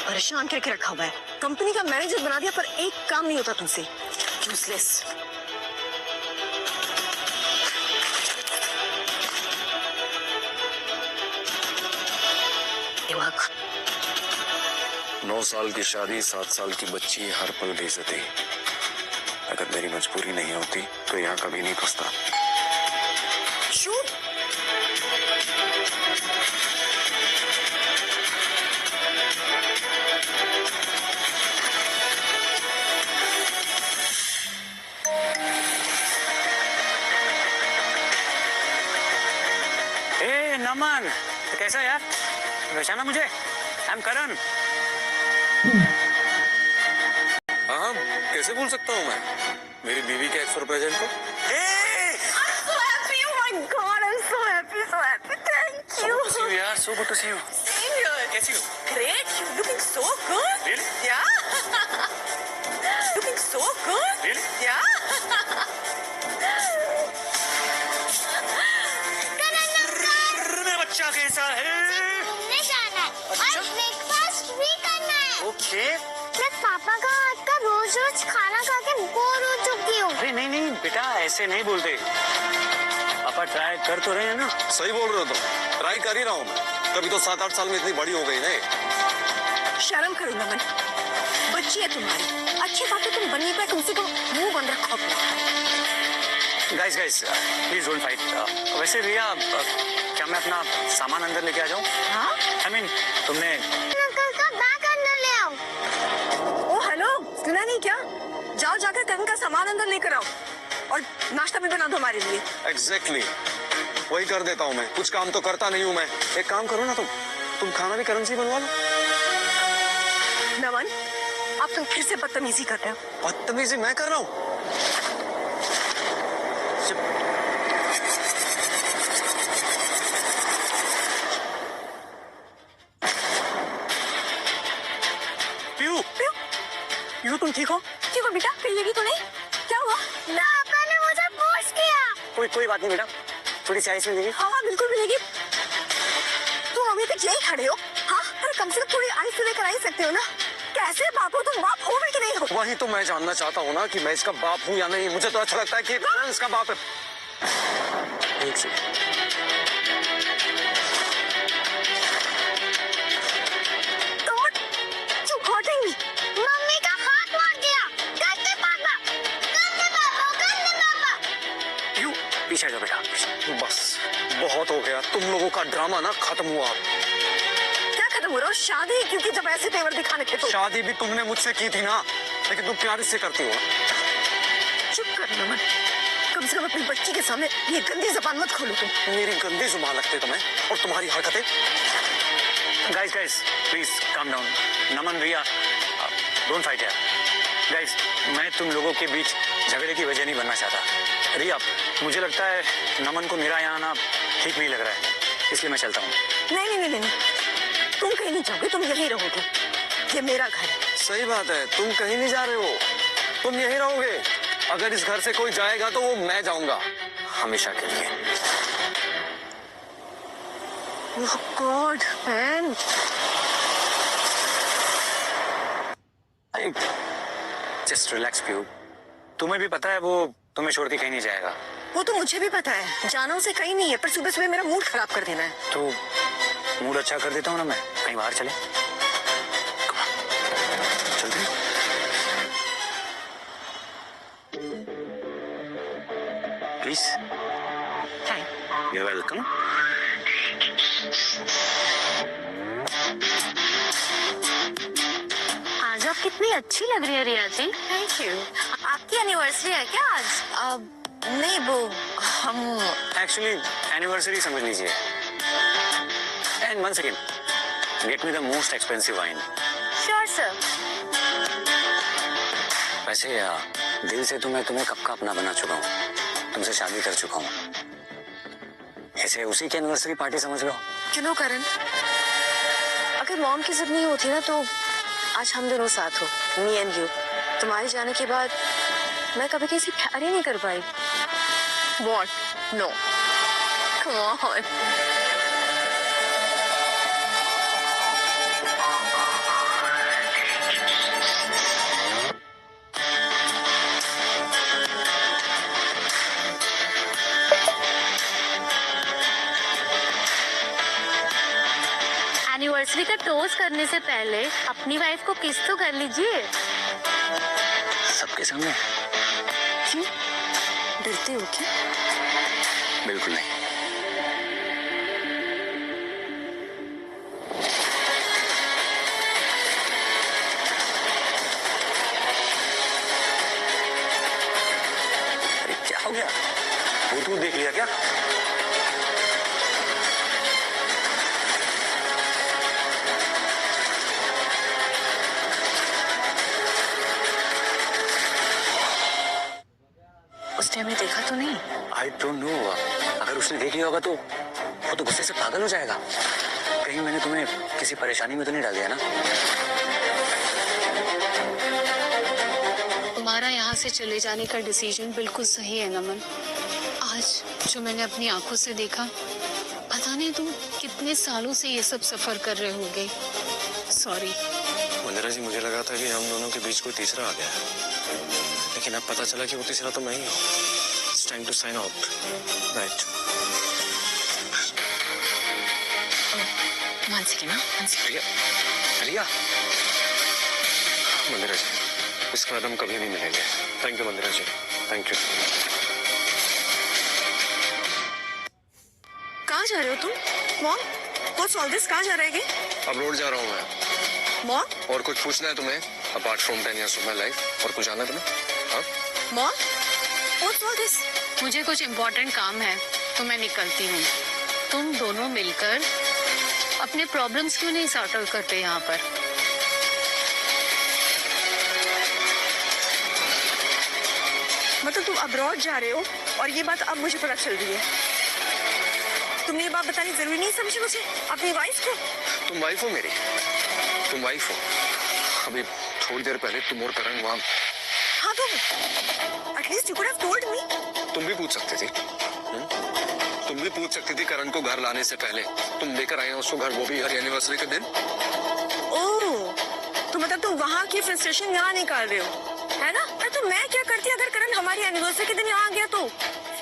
परेशान करके रखा हुआ है, कंपनी का मैनेजर बना दिया, पर एक काम नहीं होता तुमसे। यूजलेस। दिमाग। 9 साल की शादी, 7 साल की बच्ची, हर पल बेइज्जती। अगर मेरी मजबूरी नहीं होती तो यहाँ कभी नहीं फंसता। शूट। नमन, तो कैसा यार? पहचाना मुझे? आई एम करण। हाँ, कैसे भूल सकता हूँ मैं मेरी बीवी के एक्स प्रेजेंट को? यार, so good to see you. Same here. कैसी हो? Great, you're looking so good. Really? Yeah. Looking so good. Really? Yeah. मेरा बच्चा कैसा है? घूमने जाना है अच्छा? और ब्रेकफास्ट भी करना है। ओके। मैं पापा का हाथ का रोज रोज खाना खा के बोर हो चुकी हूँ। अरे नहीं नहीं बेटा, ऐसे नहीं बोलते। पापा ट्राई कर तो रहे हैं ना। सही बोल रहे हो तुम। ट्राई कर ही रहा हूँ मैं। कभी तो 7-8 साल में इतनी बड़ी हो गई ना। शर्म करो नमन, बच्ची है तुम्हारी। अच्छी बात है तुम बन नहीं पाए, कम से कम मुंह बंद रखो अपना। Guys please don't fight. वैसे रिया, क्या मैं अपना सामान अंदर लेके आ जाऊँ? हाँ? I mean, तुमने अंकल का बैग अंदर ले आओ। ओ हेलो, सुना नहीं क्या? जाओ जाकर करण का सामान अंदर लेकर आओ और नाश्ता भी बना दो हमारे लिए। एग्जैक्टली, वही कर देता हूँ मैं। कुछ काम तो करता नहीं हूँ मैं। एक काम करो ना तुम खाना भी करण से ही बनवा लो। नमन, अब तुम फिर से बदतमीजी कर रहे हो। बदतमीजी मैं कर रहा हूँ? पीयू, तुम ठीक हो? ठीक हो बेटा? पिएगी तो नहीं? क्या हुआ? पापा ने मुझे पुश किया। कोई बात नहीं बेटा, थोड़ी सी आइस मिलेगी। हाँ बिल्कुल मिलेगी। तुम अभी तक यही खड़े हो? हाँ, अरे कम से कम थोड़ी आइस लेकर आ ही सकते हो ना। कैसे बाप हो तुम? बाप हो भी कि नहीं हो? वही तो मैं जानना चाहता हूँ ना कि मैं इसका बाप हूँ या नहीं। मुझे तो अच्छा लगता है कि करण इसका बाप है। एक सेकंड। मम्मी का हाथ मार दिया। गंदे पापा, गंदे पापा, गंदे पापा। यू पीछे जाओ बेटा। बस बहुत हो गया, तुम लोगों का ड्रामा ना खत्म हुआ। क्या खत्म हो रहा हो? शादी क्योंकि जब ऐसे तेवर दिखाने थे तो। शादी भी तुमने मुझसे की थी ना, लेकिन तुम प्यार से करती हो। चुप कर नमन, कम से कम अपनी बच्ची के सामने ये गंदी जबान मत खोलो तुम। मेरी गंदी जुबान लगती तुम्हें, और तुम्हारी हरकतें। Guys please calm down. Naman, Riya, don't fight यार। गाइस, मैं तुम लोगों के बीच झगड़े की वजह नहीं बनना चाहता। रिया, मुझे लगता है नमन को मेरा यहाँ आना ठीक नहीं लग रहा है, इसलिए मैं चलता हूँ। नहीं, तुम कहीं नहीं जाओगे, तुम यहीं रहोगे। ये मेरा घर है। सही बात है, तुम कहीं नहीं जा रहे हो, तुम यहीं रहोगे। अगर इस घर से कोई जाएगा तो वो मैं जाऊंगा, हमेशा के लिए। Oh God man. Just relax पीयू। तुम्हें भी पता है वो तुम्हें छोड़ के कहीं नहीं जाएगा। वो तो मुझे भी पता है, जाना उसे कहीं नहीं है, पर सुबह सुबह मेरा मूड खराब कर देना है। तो मूड अच्छा कर देता हूँ ना मैं, कहीं बाहर चले। चलते हैं। प्लीज। Thank you welcome. आज आप कितनी अच्छी लग रही है रिया जी। Thank you. आपकी एनिवर्सरी है क्या आज? नहीं वो हम एक्चुअली एनिवर्सरी समझ लीजिए। And one second, get me the most expensive wine. Sure sir. वैसे दिल से तो मैं तुम्हें कब का अपना बना चुका हूँ, तुमसे शादी कर चुका हूँ। ऐसे उसी की एनिवर्सरी पार्टी समझ लो। चलो करण, अगर मॉम की जिद नहीं होती ना तो आज हम दोनों साथ हो, मी एंड यू। तुम्हारे जाने के बाद मैं कभी किसी प्यार ही नहीं कर पाई। What? No. Come on. Propose करने से पहले अपनी वाइफ को किस तो कर लीजिए। सबके सामने? क्यों, डरते हो क्या? बिल्कुल नहीं। अरे क्या हो गया? वो देख लिया क्या? उसने हमें देखा तो नहीं? I don't know. अगर उसने देख लिया होगा तो वो तो गुस्से से पागल हो जाएगा। कहीं मैंने तुम्हें किसी परेशानी में तो नहीं डाल दिया ना? तुम्हारा यहाँ से चले जाने का डिसीजन बिल्कुल सही है नमन। आज जो मैंने अपनी आंखों से देखा, पता नहीं तुम कितने सालों से ये सब सफर कर रहे होगे। सॉरी वंदना जी, मुझे लगा था कि हम दोनों के बीच कोई तीसरा आ गया है, लेकिन अब पता चला कि वो तीसरा तो मैं ही हूँ। It's time to sign out. Right. मान सके ना? रिया, रिया। मंदिरा जी, इसके बाद हम कभी नहीं मिलेंगे। Thank you Mandira ji, thank you. कहाँ जा रहे हो तुम? Mom, what's all this? कहाँ जा रहे हैं? अब रोड जा रहा हूँ मैं। मॉम? और कुछ पूछना है तुम्हें? Apart from 10 years of my life, और कुछ जानना है तुम्हें? हाँ? Mom, what's all this? मुझे कुछ इम्पोर्टेंट काम है तो मैं निकलती हूँ। तुम दोनों मिलकर अपने प्रॉब्लम्स क्यों नहीं सॉर्ट आउट करते यहाँ पर? मतलब तुम अब्रॉड जा रहे हो और ये बात अब मुझे पता चल रही है। तुमने ये बात बतानी जरूरी नहीं समझी मुझे, अपनी वाइफ को? तुम वाइफ हो मेरी, तुम वाइफ हो। अभी थोड़ी देर पहले तुम और करण वहाँ। हाँ तो at least you could have told me. तुम भी पूछ सकती थी। तुम भी पूछ सकती थी करण को घर लाने से पहले। तुम लेकर आए हो उसको घर, वो भी हर एनिवर्सरी के दिन। ओह, तो मतलब तुम वहाँ की फ्रस्ट्रेशन यहाँ निकाल रहे हो, है ना? अरे तो मैं क्या करती अगर करण हमारी एनिवर्सरी के दिन यहाँ आ गया तो?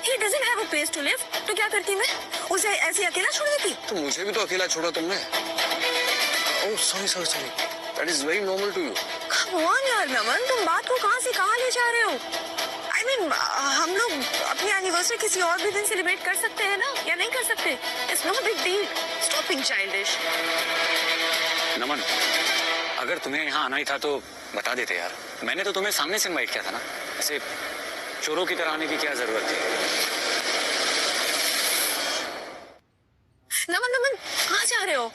He doesn't have a place to live. तो क्या करती मैं? उसे ऐसे अकेला छोड़ देती? तो मुझे भी तो अकेला छोड़ा तुमने। Oh sorry sorry sorry, that is very normal to you. Come on यार नमन, तुम बात को कहाँ से कहाँ ले जा रहे हो? I mean, हम लोग अपनी एनिवर्सरी किसी और भी दिन सेलिब्रेट कर सकते हैं ना, या नहीं कर सकते? It's no big deal. Stop being childish. नमन, अगर तुम्हें यहाँ आना ही था तो बता देते यार। मैंने तो तुम्हें सामने से इनवाइट किया था ना, ऐसे चोरों की तरह आने की क्या जरूरत थी? नमन नमन, कहाँ जा रहे हो?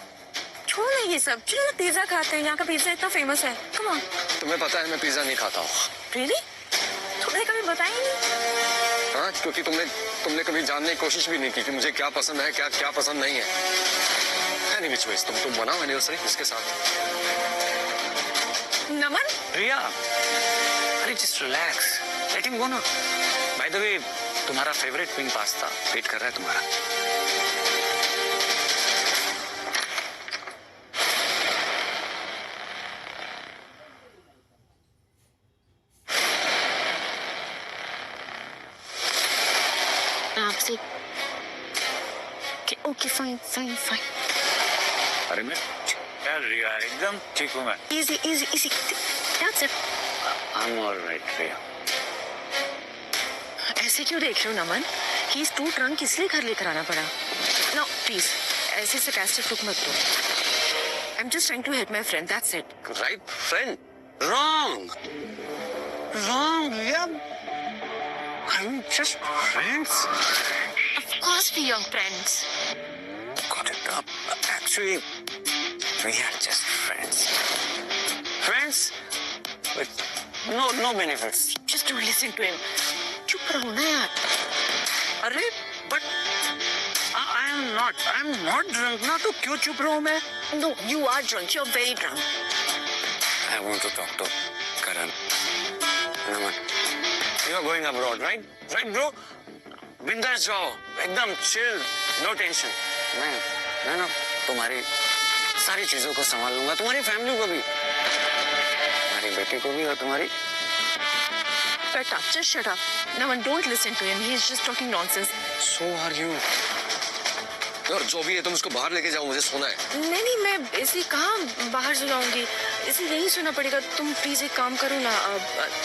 छोड़ो ना ये सब, चलो ना पिज्जा खाते हैं, यहाँ का पिज्जा इतना फेमस है। Come on. तुम्हें पता है मैं पिज्जा नहीं खाता हूँ। Really? तुमने कभी बताया ही नहीं? हाँ, क्योंकि तुमने कभी जानने की कोशिश भी नहीं की कि मुझे क्या पसंद है, क्या पसंद नहीं है। एनी विच वेज, तुम बनाओ एनिवर्सरी इसके साथ। नमन? रिया, अरे just relax, let him go ना। बाय द वे, तुम्हारा फेवरेट विंग पास्ता वेट कर रहा है तुम्हारा। आपसे ओके फाइन फाइन फाइन। अरे मैं यार रिया एकदम ठीक हूँ मैं। Easy easy easy, that's it. I am alright Riya. ऐसे क्यों देख रहे हो Naman? He is too drunk, इसलिए घर लेकर आना पड़ा। नो प्लीज, ऐसे sarcastic लुक मत दो। I am just trying to help my friend, that's it. Right friend? Wrong Riya, I'm just friends. Of course we are friends. Got it up. Actually, we are just friends. Friends with no benefits. Just don't listen to him. चुप रहो ना यार। अरे but I'm not drunk ना, तो क्यों चुप रहूं मैं? No, you are drunk. You're very drunk. I want to talk to Karan. Naman, you are going abroad, right? Right, bro? बिंदास जाओ, एकदम chill, no tension. मैं ना तुम्हारी सारी चीजों को संभाल लूंगा, तुम्हारी फैमिली को भी, तुम्हारी बेटी को भी और तुम्हारी। Shut up. Just shut up. Naman, don't listen to him. He is just talking nonsense. So are you. और जो भी है तुम उसको बाहर लेके जाओ, मुझे सोना है। नहीं नहीं, मैं इसे कहाँ बाहर सुलाऊंगी, इसे यहीं सोना पड़ेगा। तुम प्लीज एक काम करो ना,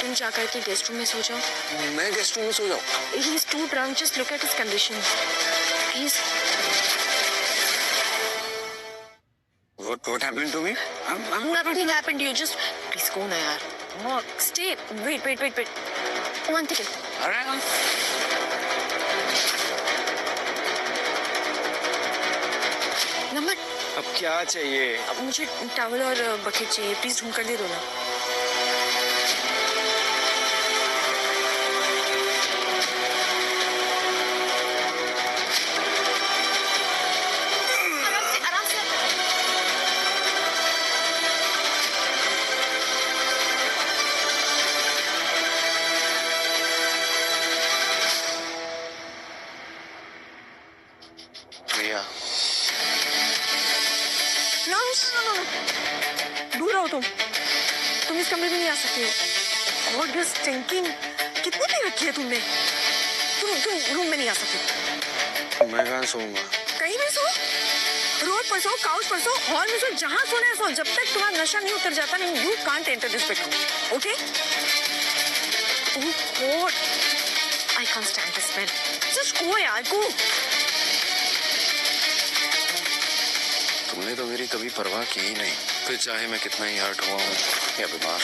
तुम जाकर के गेस्ट रूम में सो जाओ। मैं गेस्ट रूम में सो जाऊँ? He is too drunk, just look at his condition please. What happened to me? Nothing happened to you, just please go ना यार। No, stay, wait, one second। अरे नमन, अब क्या चाहिए? अब मुझे टॉवल और बकेट चाहिए, प्लीज ढूंढ कर दे दो ना। आराम से। रिया, No, दूर रहो तुम इस कमरे में नहीं आ सकते हो। What is thinking? कितनी भी रखी है तुमने? तुम रूम में नहीं आ सकते। मैं कहाँ सोऊंगा? कहीं भी सो, रोड पर सो, काउच पर सो, हॉल में सो, जहाँ सोना है सो। जब तक तुम्हारा नशा नहीं उतर जाता नहीं, you can't enter this bedroom, okay? Oh God, I can't stand the smell. Just go यार, go. तुमने तो मेरी कभी परवाह की ही नहीं, फिर चाहे मैं कितना ही हर्ट हुआ हूँ या बीमार।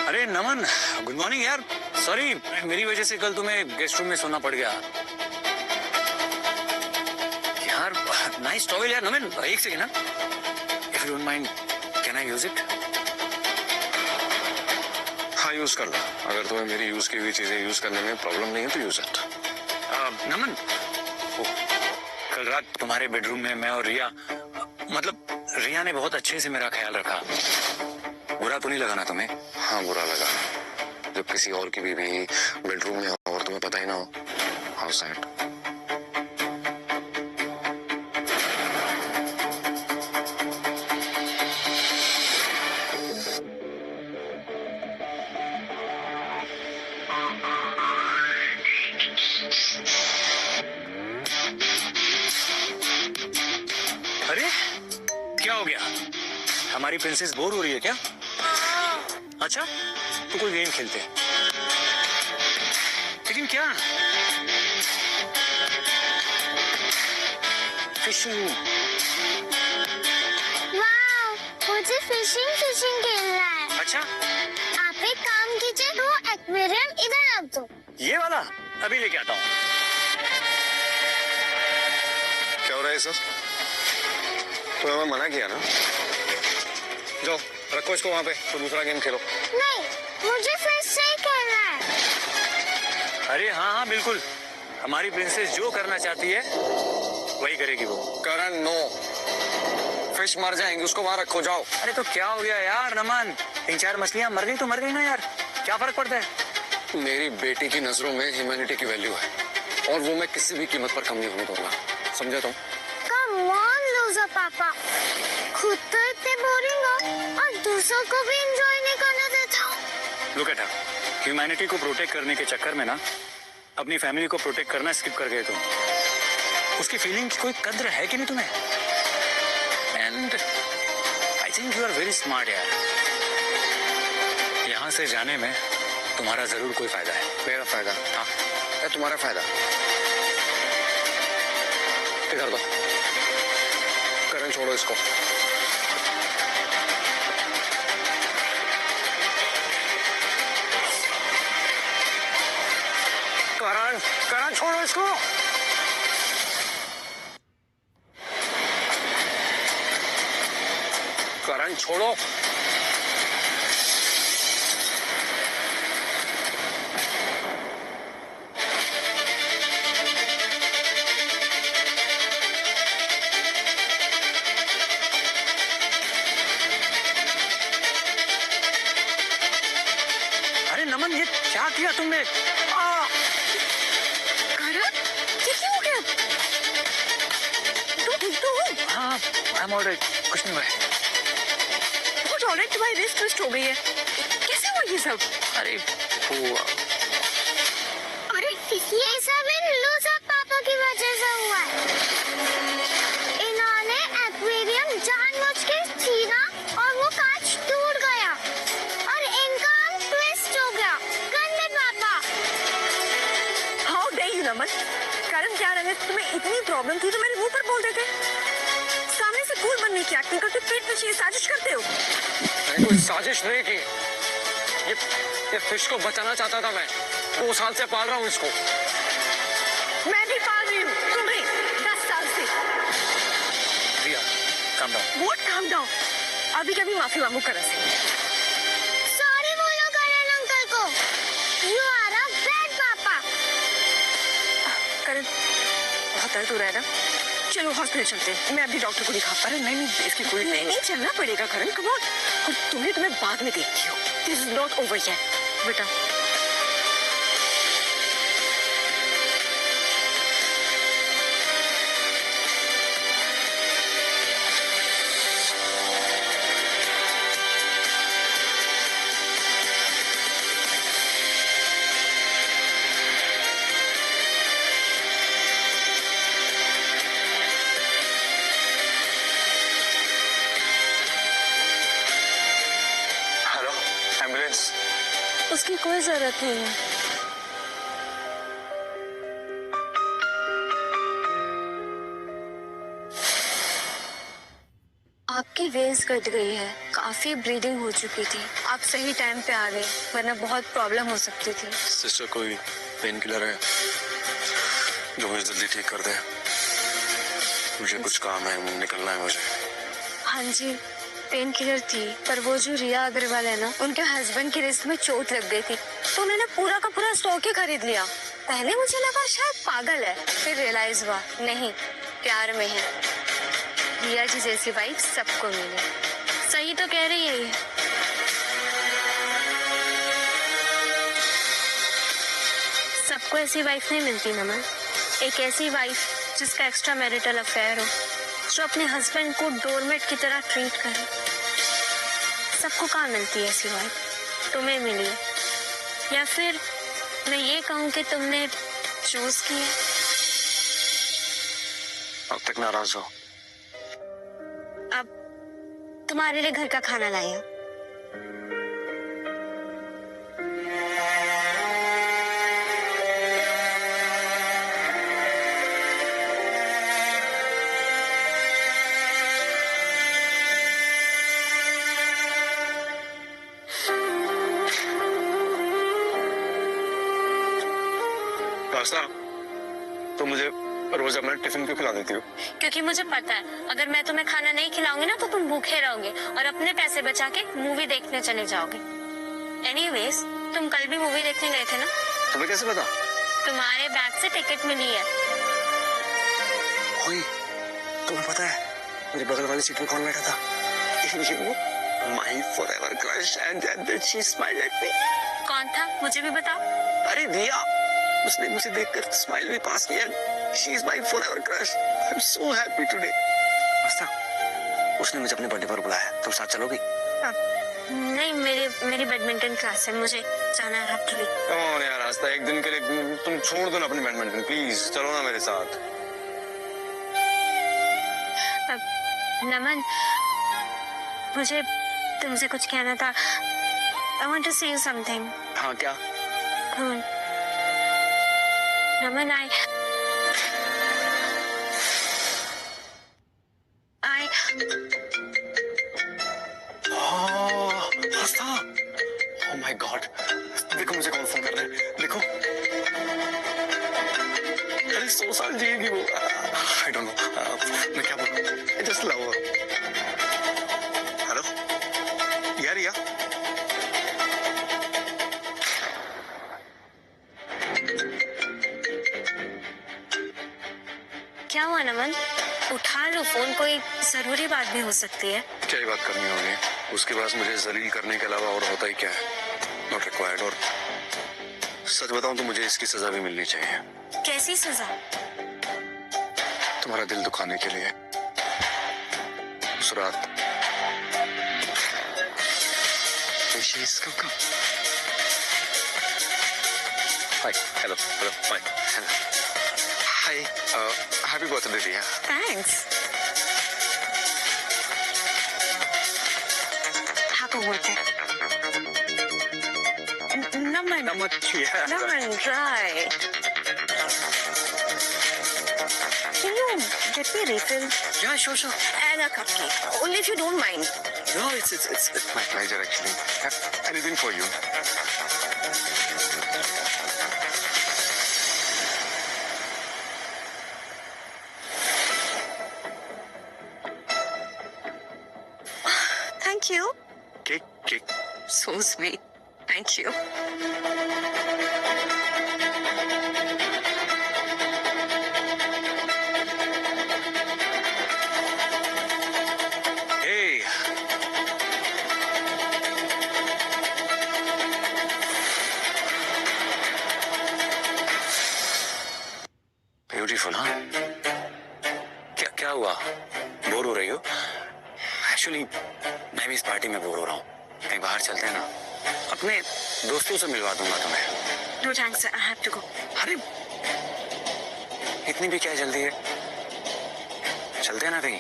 अरे नमन, गुड मॉर्निंग यार। सॉरी, मेरी वजह से कल तुम्हें गेस्ट रूम में सोना पड़ गया यार। नाइस टॉवल यार नमन, एक सेकेंड ना, if you don't mind can I use it? हाँ, यूज कर लो। अगर तुम्हें मेरी यूज की हुई चीजें यूज करने में प्रॉब्लम नहीं है तो यूज इट। नमन, कल रात तुम्हारे बेडरूम में मैं और रिया, मतलब रिया ने बहुत अच्छे से मेरा ख्याल रखा। बुरा तो नहीं लगा ना तुम्हें? हाँ, बुरा लगा जब किसी और की बीवी बेडरूम में हो और तुम्हें पता ही ना हो। How sad. अरे क्या हो गया? हमारी प्रिंसेस बोर हो रही है क्या? अच्छा, तो कोई गेम खेलते हैं। लेकिन क्या? फिशिंग। वाओ, मुझे फिशिंग खेलना है। अच्छा, आप एक काम कीजिए, वो एक्वेरियम इधर रख दो। ये वाला अभी लेके आता हूँ। क्या हो रहा है सर? तुम्हें मैं मना किया ना? जाओ रखो इसको वहां पे, तो दूसरा गेम खेलो। नहीं, मुझे फिर से खेलना है। अरे हाँ बिल्कुल, हमारी प्रिंसेस जो करना चाहती है वही करेगी वो। करण नो, फिश मर जाएंगे, उसको वहां रखो, जाओ। अरे तो क्या हो गया यार नमन, 3-4 मछलियां मर गई तो मर गई ना यार, क्या फर्क पड़ता है? मेरी बेटी की नजरों में ह्यूमैनिटी की वैल्यू है और वो मैं किसी भी कीमत पर कम नहीं होने दूंगा, समझे तुम? कम ऑन लूजर पापा, खुद तो इतने बोरिंग हो और दूसरों को भी एंजॉय नहीं करने देता हो। लुक एट हर, ह्यूमैनिटी को प्रोटेक्ट करने के चक्कर में ना अपनी फैमिली को प्रोटेक्ट करना स्किप कर गए तुम। उसकी फीलिंग की कोई कद्र है कि नहीं तुम्हें? And I think you are very smart यार। यहाँ से जाने में तुम्हारा जरूर कोई फायदा है। मेरा फायदा? हाँ, या तुम्हारा फायदा? इधर दो, करण छोड़ो इसको। करण, करण छोड़ो इसको। करण छोड़ो। अरे नमन, ये क्या किया तुमने? करण, ये क्या हो गया? तुम ठीक तो हो? हाँ आई एम ऑलराइट, कुछ नहीं हुआ है। कुछ ऑलराइट, तुम्हारी रिस्ट ट्विस्ट हो गई है, कैसे हुआ ये सब? अरे वो अरे ये सब इन लूजर पापा की वजह से हुआ है। इन्होंने एक्वेरियम जानबूझ के छीना और वो कांच टूट गया और इनका आर्म ट्विस्ट हो गया। गंदे पापा। हाउ डेयर यू नमन, कारण क्या रहे, तुम्हें इतनी प्रॉब्लम थी तो मेरे मुंह पर बोल देते। सामने से कूल बनने की एक्टिंग करके पीठ पीछे साजिश करते हो। मैंने कोई साजिश नहीं की, ये फिश को बचाना चाहता था। मैं 2 साल से पाल रहा हूँ इसको। मैं भी पाल रही हूँ तुम्हें 10 साल से। रिया calm down. What calm down? अभी कभी माफी मांगू करण से। सॉरी बोलो करण अंकल को। यू आर अ बैड पापा। करण बहुत दर्द हो रहा है ना, चलो हॉस्पिटल चलते हैं, मैं अभी डॉक्टर को दिखाता। अरे नहीं इसकी कोई नहीं चलना पड़ेगा करण, कम ऑन। और तुम्हें बाद में देखती हूँ, this is not over yet बेटा। Hello, ambulance. उसकी कोई जरूरत नहीं है। आपकी वेन्स कट गई है, काफी ब्लीडिंग हो चुकी थी। आप सही टाइम पे आ गए, वरना बहुत प्रॉब्लम हो सकती थी। सिस्टर कोई पेन किलर है जो मुझे जल्दी ठीक कर दे? मुझे कुछ काम है, निकलना है मुझे। हाँ जी, पेन किलर थी, पर वो जो रिया अग्रवाल है ना, उनके हस्बैंड की रिस्ट में चोट लग गई थी, तो उन्होंने पूरा का पूरा स्टॉक ही खरीद लिया। पहले मुझे लगा शायद पागल है, फिर रियलाइज हुआ नहीं, प्यार में है। रिया जी जैसी वाइफ सबको मिले। सही तो कह रही है ये। सबको ऐसी वाइफ नहीं मिलती नमन। एक ऐसी वाइफ जिसका एक्स्ट्रा मैरिटल अफेयर हो, जो अपने हस्बैंड को डोरमेट की तरह ट्रीट करे। सबको कहाँ मिलती है ऐसी वाइफ? तुम्हें मिली है, या फिर मैं ये कहूँ कि तुमने चूज की है। अब तक नाराज हो? अब तुम्हारे लिए घर का खाना लाया। तो मुझे रोज अपना टिफिन क्यों खिला देती हो? क्योंकि मुझे पता है, अगर मैं तुम्हें खाना नहीं खिलाऊंगी ना, तो तुम भूखे रहोगे और अपने पैसे बचा के मूवी देखने चले जाओगे। एनीवेज, तुम कल भी मूवी देखने गए थे ना? तुम्हें कैसे पता? तुम्हारे बैग से टिकट मिली है। ओए, तुम्हें पता है मेरे बगल वाली सीट में कौन बैठा था? My forever crush and then she smiled at me. कौन था, मुझे भी बताओ। अरे रिया, उसने मुझे देखकर स्माइल भी पास किया। She is my forever crush. I am so happy today. मस्ता, उसने मुझे अपने बर्थडे पर बुलाया, तुम साथ चलोगी? नहीं, मेरी बैडमिंटन क्लास है, मुझे जाना है एक्चुअली। कम ऑन यार आस्था, एक दिन के लिए तुम छोड़ दो ना अपनी बैडमिंटन, प्लीज चलो ना मेरे साथ। नमन, मुझे तुमसे कुछ कहना था। I want to say you something. हाँ क्या? Naman, I Aastha, oh my God, देखो मुझे कौन फोन कर रहा है, देखो। अरे 100 साल जिएगी वो। I don't know, मैं क्या बोलूं? I just love her. Hello, यार या? क्या हुआ नमन? उठा लो फोन, कोई जरूरी बात भी हो सकती है। क्या ही बात करनी होगी? उसके पास मुझे जलील करने के अलावा और होता ही क्या है? Not required. और सच बताऊं तो मुझे इसकी सजा भी मिलनी चाहिए। कैसी सजा? तुम्हारा दिल दुखाने के लिए। Surat. She's come. Hi. Hello. Hi. Hi. Happy birthday, Ria. Thanks. Happy birthday. Naman. Yeah. Naman, right. Can you get me a refill? Yeah, sure. And a cupcake. Only if you don't mind. No, it's my pleasure actually. Anything for you. Thank you. Cake. So sweet. Thank you. Hey. Beautiful हाँ क्या हुआ bore हो रही हो actually मैं भी इस party में बोर हो रहा हूँ कहीं बाहर चलते हैं ना अपने दोस्तों से मिलवा दूंगा तुम्हें No thanks. I have to go. अरे इतनी भी क्या जल्दी है चलते ना कहीं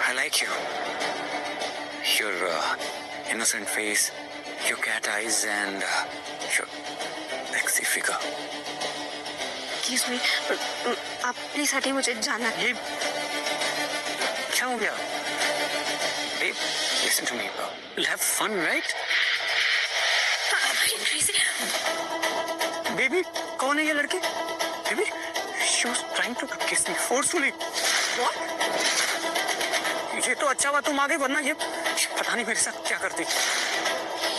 I like you your innocent face your cat eyes and your sexy figure Excuse me. आप प्लीज हटिए मुझे जाना है. ये क्या हो गया Babe, listen to me, bro. We'll have fun, right? Baby, कौन है ये लड़के? Baby, she was trying to kiss me forcefully. What? ये तो अच्छा हुआ तुम आ गई वरना ये पता नहीं मेरे साथ क्या करती.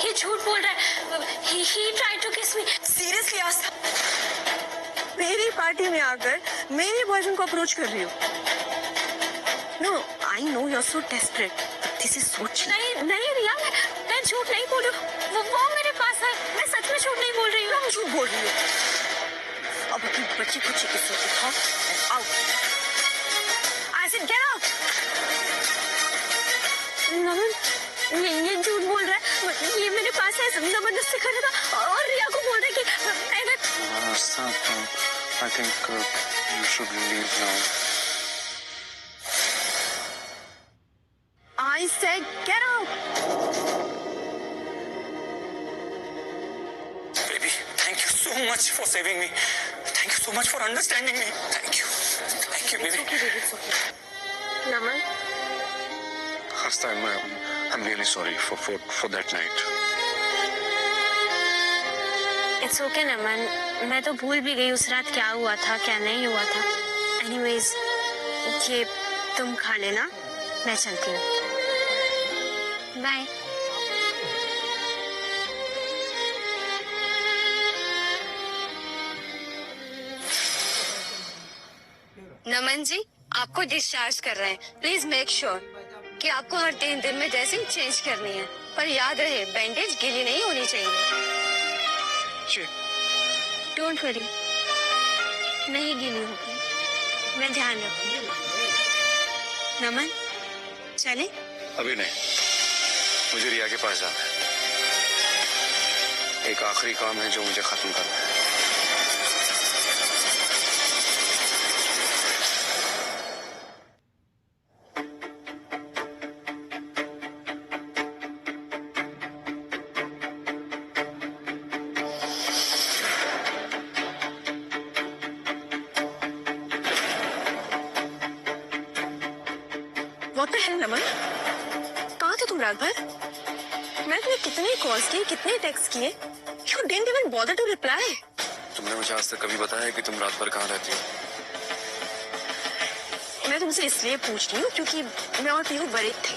ये झूठ बोल रहा है. He tried to kiss me. Seriously, आस्था. मेरी पार्टी में आकर मेरे बॉयफ्रेंड को अप्रोच कर रही हो. No, I know you're so desperate. This is so cheap. नहीं रिया, मैं झूठ नहीं बोल रही हूँ. वो मेरे पास है. मैं सच में झूठ नहीं बोल रही हूँ. झूठ बोल रही हूँ. अब अपनी बच्ची को चिकित्सा से उठाओ. Out. I said get out. नमन, ये झूठ बोल रहा है. ये मेरे पास है. जबरदस्ती कर रहा था और रिया को बोल रहा है कि Stop. I think you should leave now. I said get out. Baby, thank you so much for saving me. Thank you so much for understanding me. Thank you, baby. It's okay. Naman, Hasta, I'm really sorry for that night. it's okay नमन. मैं तो भूल भी गई उस रात क्या हुआ था क्या नहीं हुआ था. Anyways, ये तुम खा लेना. मैं चलती हूँ. बाय. नमन जी, आपको डिस्चार्ज कर रहे हैं. प्लीज मेक श्योर कि आपको हर 3 दिन में ड्रेसिंग चेंज करनी है. पर याद रहे बैंडेज गीली नहीं होनी चाहिए. डोंट वरी, नहीं गीली होगी. मैं ध्यान रखूंगी. नमन, चले? अभी नहीं, मुझे रिया के पास जाना है. एक आखिरी काम है जो मुझे खत्म करना है. What the hell, नमन? कहाँ थे तुम रात भर? मैं तुम्हें कितने कॉल्स किए, कितने टेक्स्ट किए? You didn't even bother to reply. तुमने मुझे आज तक कभी बताया कि तुम रात भर कहाँ रहती हो? मैं तुमसे इसलिए पूछ रही हूँ क्योंकि मैं और पीहू बड़े थे.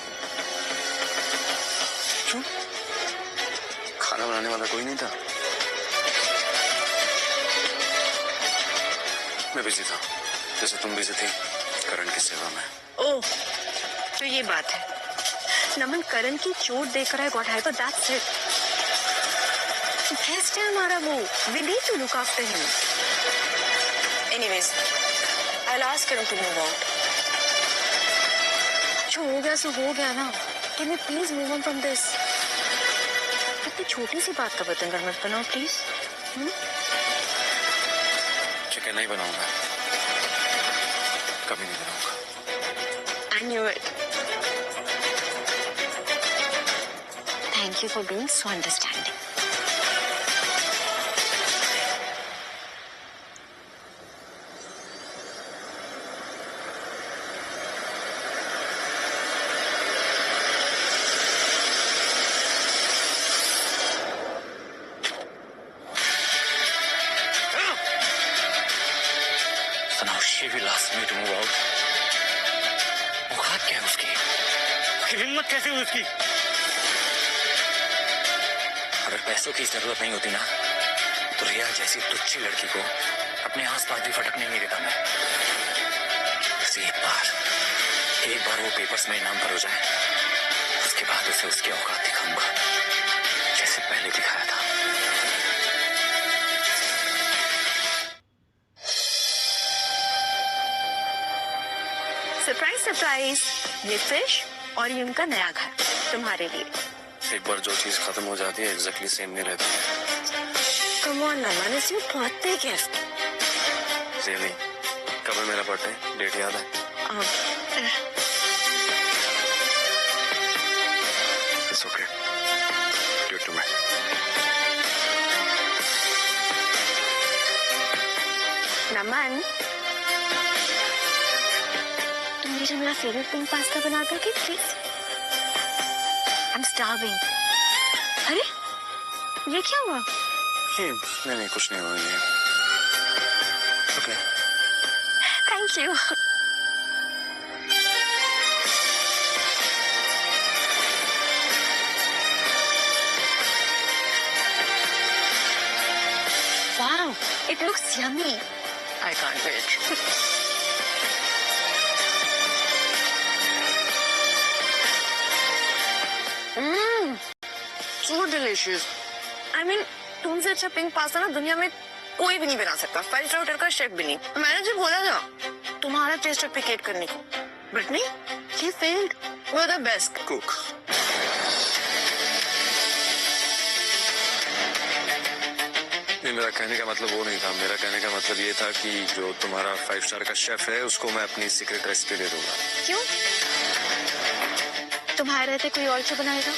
क्यों? खाना बनाने वाला कोई नहीं था? मैं बिजी था, जैसे तुम बिजी थी करण की सेवा में. ओह, तो ये बात है. नमन करण की चोट देखकर I got hyper, that's it. Best है हमारा वो. We need to look after him. Anyways, I'll ask Karan to move out. जो हो गया सो हो गया ना. Can you please move on from this? इतनी छोटी सी बात का बतंगड़ मत बनाओ प्लीज. चिकन नहीं बनाऊंगा, कभी नहीं बनाऊंगा. I knew it. Thank you for being so understanding. So now she will ask me to move out. औकात क्या है उसकी? हिम्मत कैसे हुई उसकी? अगर पैसों की जरूरत नहीं होती ना तो रिया जैसी तुच्छी लड़की को अपने आसपास भी फटकने नहीं देता मैं. बस एक बार वो पेपर्स में नाम पर हो जाए, उसके बाद उसे उसकी औकात दिखाऊंगा जैसे पहले दिखाया था. सरप्राइज सरप्राइज, ये फिश और ये उनका नया घर तुम्हारे लिए. एक बार जो चीज खत्म हो जाती है एग्जैक्टली सेम नहीं रहती. Come on Naman, it's your birthday gift. Really? कब है मेरा बर्थडे? डेट याद है? It's okay, give it to me. Naman, तुम मुझे मेरा फेवरेट पिंक पास्ता बना दोगे प्लीज? I am starving. अरे ये क्या हुआ? नहीं कुछ नहीं हुआ ये. Okay. Thank you. Wow, it looks yummy. I can't wait. So delicious. I mean, तुमसे अच्छा पिंक पास्ता ना दुनिया में कोई भी नहीं बना सकता. 5 स्टार होटल का शेफ भी नहीं. मैंने जो बोला था तुम्हारा टेस्ट रेप्लिकेट करने को, बट नहीं, he failed. We're the best cook. नहीं, मेरा कहने का मतलब वो नहीं था. मेरा कहने का मतलब ये था कि जो तुम्हारा 5 स्टार का शेफ है उसको मैं अपनी सीक्रेट रेसिपी दे दूंगा. क्यों? तुम्हारे रहते कोई और क्यों बनाएगा?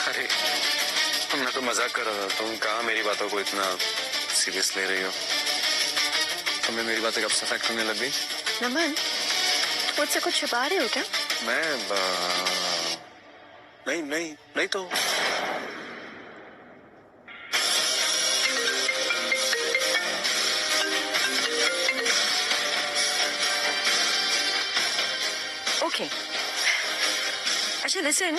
अरे मैं तो मजाक कर रहा था. तुम कहाँ मेरी बातों को इतना सीरियस ले रही हो? तुम्हें मेरी बातें कब से फैक्ट करने लग गई? नमन, मुझसे कुछ छुपा रहे हो क्या? मैं नहीं तो. ओके. अच्छा लिसन,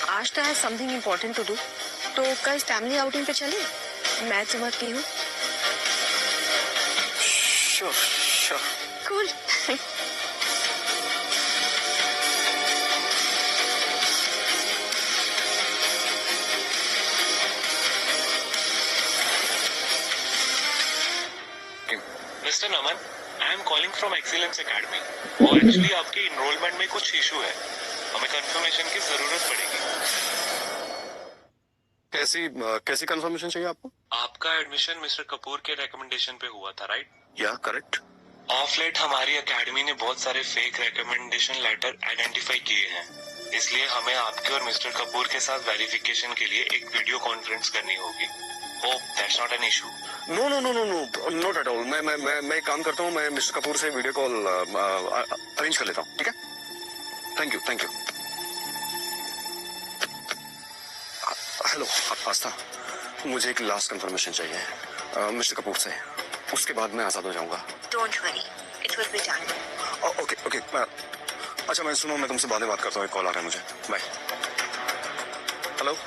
आज तो है समथिंग इम्पोर्टेंट टू डू. तो कल फैमिली आउटिंग पे चले? मैं समझती हूँ. Sure. Cool. Mister Naman, I am calling from excellence academy. वो एक्चुअली आपके इनरोलमेंट में कुछ इशू है. हमें कंफर्मेशन की जरूरत पड़ेगी. कैसी कंफर्मेशन चाहिए आपको? आपका एडमिशन मिस्टर कपूर के रिकमेंडेशन पे हुआ था, राइट? या करेक्ट. ऑफ लेट हमारी एकेडमी ने बहुत सारे फेक रिकमेंडेशन लेटर आइडेंटिफाई किए हैं. इसलिए हमें आपके और मिस्टर कपूर के साथ वेरिफिकेशन के लिए एक वीडियो कॉन्फ्रेंस करनी होगी. Hope that's not an issue. No not at all. मैं काम करता हूँ. मैं मिस्टर कपूर से वीडियो कॉल अरेंज कर लेता हूँ. ठीक है? Thank you. हेलो पास्ता, मुझे एक लास्ट कंफर्मेशन चाहिए मिस्टर कपूर से. उसके बाद मैं आजाद हो जाऊंगा. Don't worry, it will be done. Okay. अच्छा मैं तुमसे बाद में बात करता हूँ. एक कॉल आ रहा है मुझे. बाय. हेलो.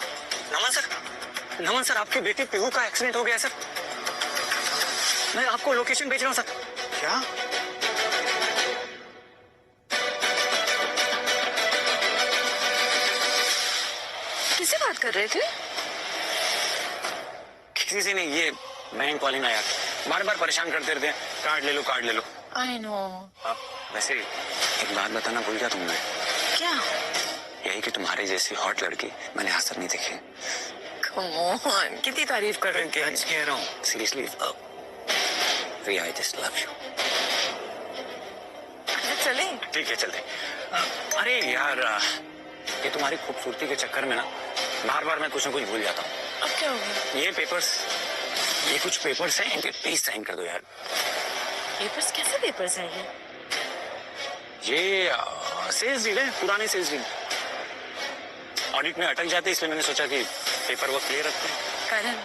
नमन सर, आपकी बेटी पिहू का एक्सीडेंट हो गया सर. मैं आपको लोकेशन भेज रहा हूँ सर. क्या? किससे बात कर रहे थे? किसी से नहीं, ये बैंक वाले ना यार बार बार परेशान करते रहते हैं, कार्ड ले लो कार्ड ले लो। I know. वैसे एक बात बताना भूल गया तुमने, क्या? यही कि तुम्हारे जैसी हॉट लड़की मैंने आज तक नहीं देखी। कम ऑन, कितनी तारीफ कर रहे हैं। सच कह रहा हूँ seriously, Riya I just love you. चले? ठीक है चलते। अरे यार ये तुम्हारी खूबसूरती के चक्कर में ना बार बार मैं कुछ न कुछ भूल जाता हूँ। अब क्या होगा? ये पेपर्स, ये कुछ पेपर्स हैं, इनके प्लीज साइन कर दो यार। पेपर्स? कैसे पेपर्स हैं ये? ये सेल्स डीड है, पुराने सेल्स डीड। ऑडिट में अटक जाते, इसलिए मैंने सोचा कि पेपर वर्क क्लियर रखते हैं। करण,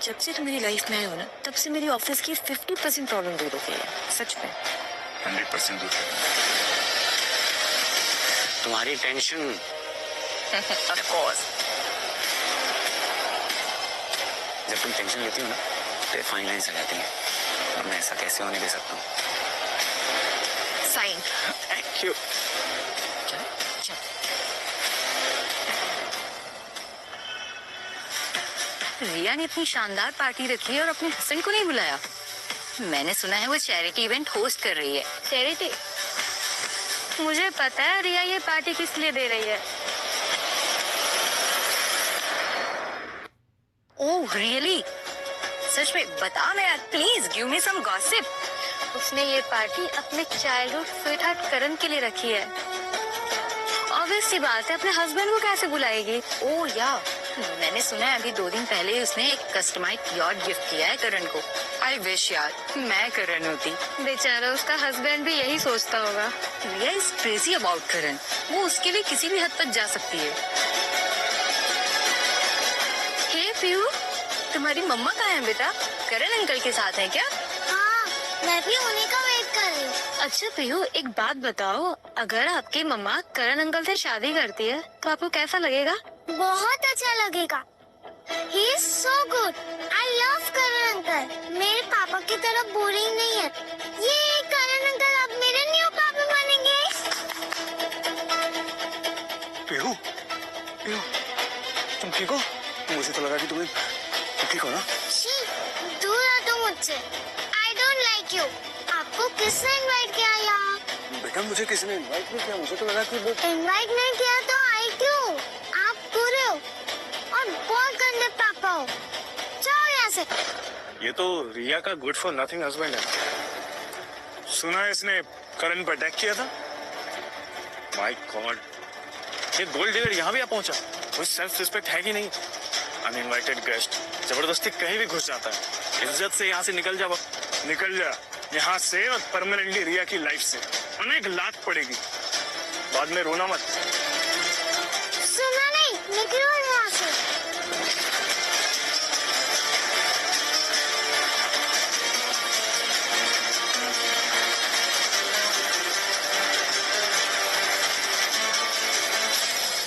जब से तुम मेरी लाइफ में आए हो ना, तब से मेरी ऑफिस की 50% प्रॉब्लम दूर हो गई है, सच में। 100% दूर। तुम्हारी टेंशन ऑफ कोर्स। जब तुम टेंशन लेती हो ना तो फाइन लाइन्स आ जाती हैं, और मैं ऐसा कैसे होने दे सकता हूँ। साइन। Thank you. रिया ने इतनी शानदार पार्टी रखी है और अपने हस्बैंड को नहीं बुलाया। मैंने सुना है वो चैरिटी इवेंट होस्ट कर रही है। चैरिटी? मुझे पता है रिया ये पार्टी किस लिए दे रही है। Oh really? सच में बता ना यार, please give me some gossip. उसने ये पार्टी अपने चाइल्डहुड स्वीटहार्ट करण के लिए रखी है। ऑब्वियस सी बात है, अपने हस्बैंड को कैसे बुलाएगी? ओह या, मैंने सुना है अभी 2 दिन पहले उसने एक कस्टमाइज्ड यॉट गिफ्ट किया है करण को। आई विश यार मैं करण होती। बेचारा उसका हस्बैंड भी यही सोचता होगा। रिया इज क्रेजी अबाउट करण, वो उसके लिए किसी भी हद तक जा सकती है। हे पीयू, तुम्हारी मम्मा कहाँ है बेटा? करण अंकल के साथ है क्या? हाँ, मैं भी उन्हीं का वेट कर रही हूँ। अच्छा पीयू, एक बात बताओ, अगर आपकी मम्मा करण अंकल से शादी करती है तो आपको कैसा लगेगा? बहुत अच्छा लगेगा। He is so good. I love Karan uncle. मेरे पापा की तरह बोरिंग नहीं है। ये करण अंकल अब मेरे न्यू पापा बनेंगे। पीहू, पीहू, तुम ठीक हो? मुझे तो लगा कि तुम ठीक हो ना? छी, दूर हटो मुझसे। I don't like you. आपको किसने इनवाइट किया यहाँ? बेटा मुझे किसी ने इनवाइट नहीं किया, मुझे तो लगा कि वो इनवाइट नहीं किया तो आई क्यों? आप बुरे हो और बहुत गंदे पापा हो। जाओ यहाँ से। ये तो रिया का गुड फॉर नथिंग हस्बैंड है। सुना है इसने करण पर अटैक किया था। माय गॉड, ये गोल्ड डिगर यहाँ भी आ पहुंचा। कोई सेल्फ रिस्पेक्ट है कि नहीं? अनइनवाइटेड गेस्ट जबरदस्ती कहीं भी घुस जाता है। इज्जत से यहाँ से निकल जा, निकल जा यहाँ से, और परमानेंटली रिया की लाइफ से। अनेक लात पड़ेगी, बाद में रोना मत। सुना नहीं, निकलो यहाँ से।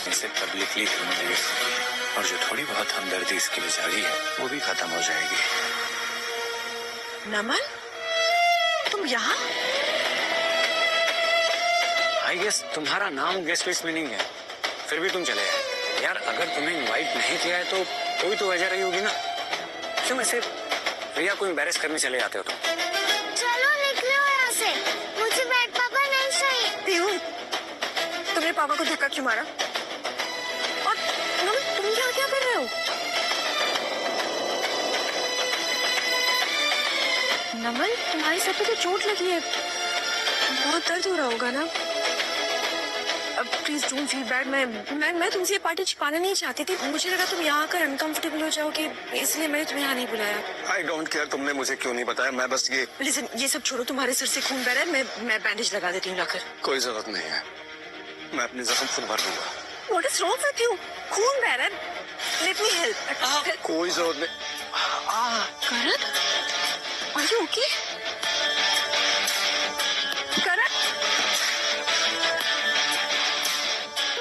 इसे पब्लिकली ह्यूमिलिएट और जो थोड़ी बहुत हमदर्दी इसके लिए जारी है वो भी खत्म हो जाएगी। नमन, तुम यहाँ? आई गेस तुम्हारा नाम गेस्ट लिस्ट में नहीं है, फिर भी तुम चले आए। यार अगर तुम्हें इनवाइट नहीं किया है तो कोई तो वजह रही होगी ना। क्यों ऐसे रिया को एम्बैरेस करने चले जाते हो तुम? चलो निकलो यहाँ से। मुझे बैड पापा नहीं चाहिए। पीयू, तुमने पापा को धक्का क्यों मारा? और नमन, तुम यहाँ क्या कर रहे हो? नमन, तुम्हारी सर पे तो चोट लगी है, बहुत दर्द हो रहा होगा ना? अब प्लीज डोंट फील बैड। मैं तुमसे ये पार्टी छिपाना नहीं चाहती थी। मुझे लगा तुम यहाँ आकर अनकंफर्टेबल हो जाओगे, इसलिए मैंने तुम्हें यहाँ नहीं बुलाया। आई डोंट केयर तुमने मुझे क्यों नहीं बताया। मैं बस ये लिसन, ये सब छोड़ो, तुम्हारे सर से खून बह रहा है, मैं बैंडेज लगा देती हूँ लाकर। कोई जरूरत नहीं है, मैं अपनी जख्म खुद भर लूंगा। What is wrong with you? खून बह रहा है। Let me help. कोई जरूरत नहीं। Karan? Are you okay? Karan?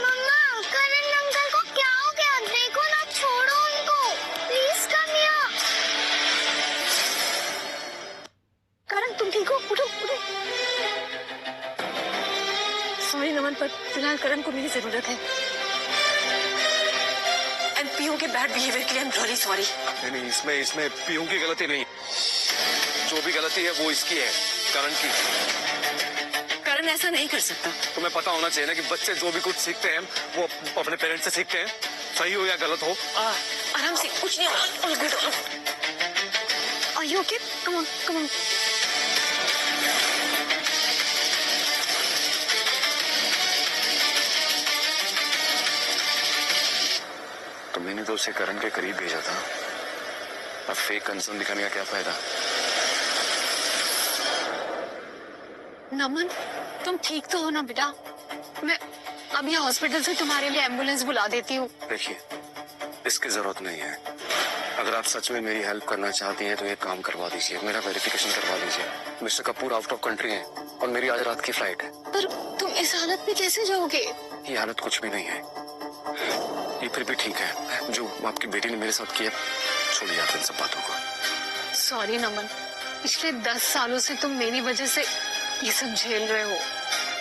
Mamma, Karan uncle को क्या हो गया? देखो ना, छोड़ो उनको। Please come here. करण, तुम ठीक हो? उठो, उठो। सॉरी नमन, पर फिलहाल करण को मेरी जरूरत है। एंड पीयू के बैड बिहेवियर के लिए आई एम रियली सॉरी। नहीं, इसमें पीहू की गलती नहीं। जो भी गलती है वो इसकी है, करण की। करण ऐसा नहीं कर सकता। तुम्हें पता होना चाहिए ना कि बच्चे जो भी कुछ सीखते हैं वो अपने पेरेंट्स से सीखते हैं, सही हो या गलत हो। आराम से, कुछ नहीं होगा। All good, all good. Are you okay? Come on, come on. तो मैंने तो उसे करण के करीब भेजा था, अब फेक कंसर्न दिखाने का क्या फायदा। नमन, तुम ठीक तो हो ना बेटा? मैं अभी हॉस्पिटल से तुम्हारे लिए एम्बुलेंस बुला देती हूँ। देखिए, इसकी जरूरत नहीं है। अगर आप सच में मेरी हेल्प करना चाहती हैं तो एक काम करवा दीजिए, मेरा वेरिफिकेशन करवा दीजिए। Mister Kapoor out of country हैं और मेरी आज रात की फ्लाइट है। पर तुम इस हालत में कैसे जाओगे? ये हालत कुछ भी नहीं है, ये फिर भी ठीक है। जो आपकी बेटी ने मेरे साथ किया, छोड़िए आप इन सब बातों को। सॉरी नमन, पिछले 10 सालों से तुम मेरी वजह से ये सब झेल रहे हो।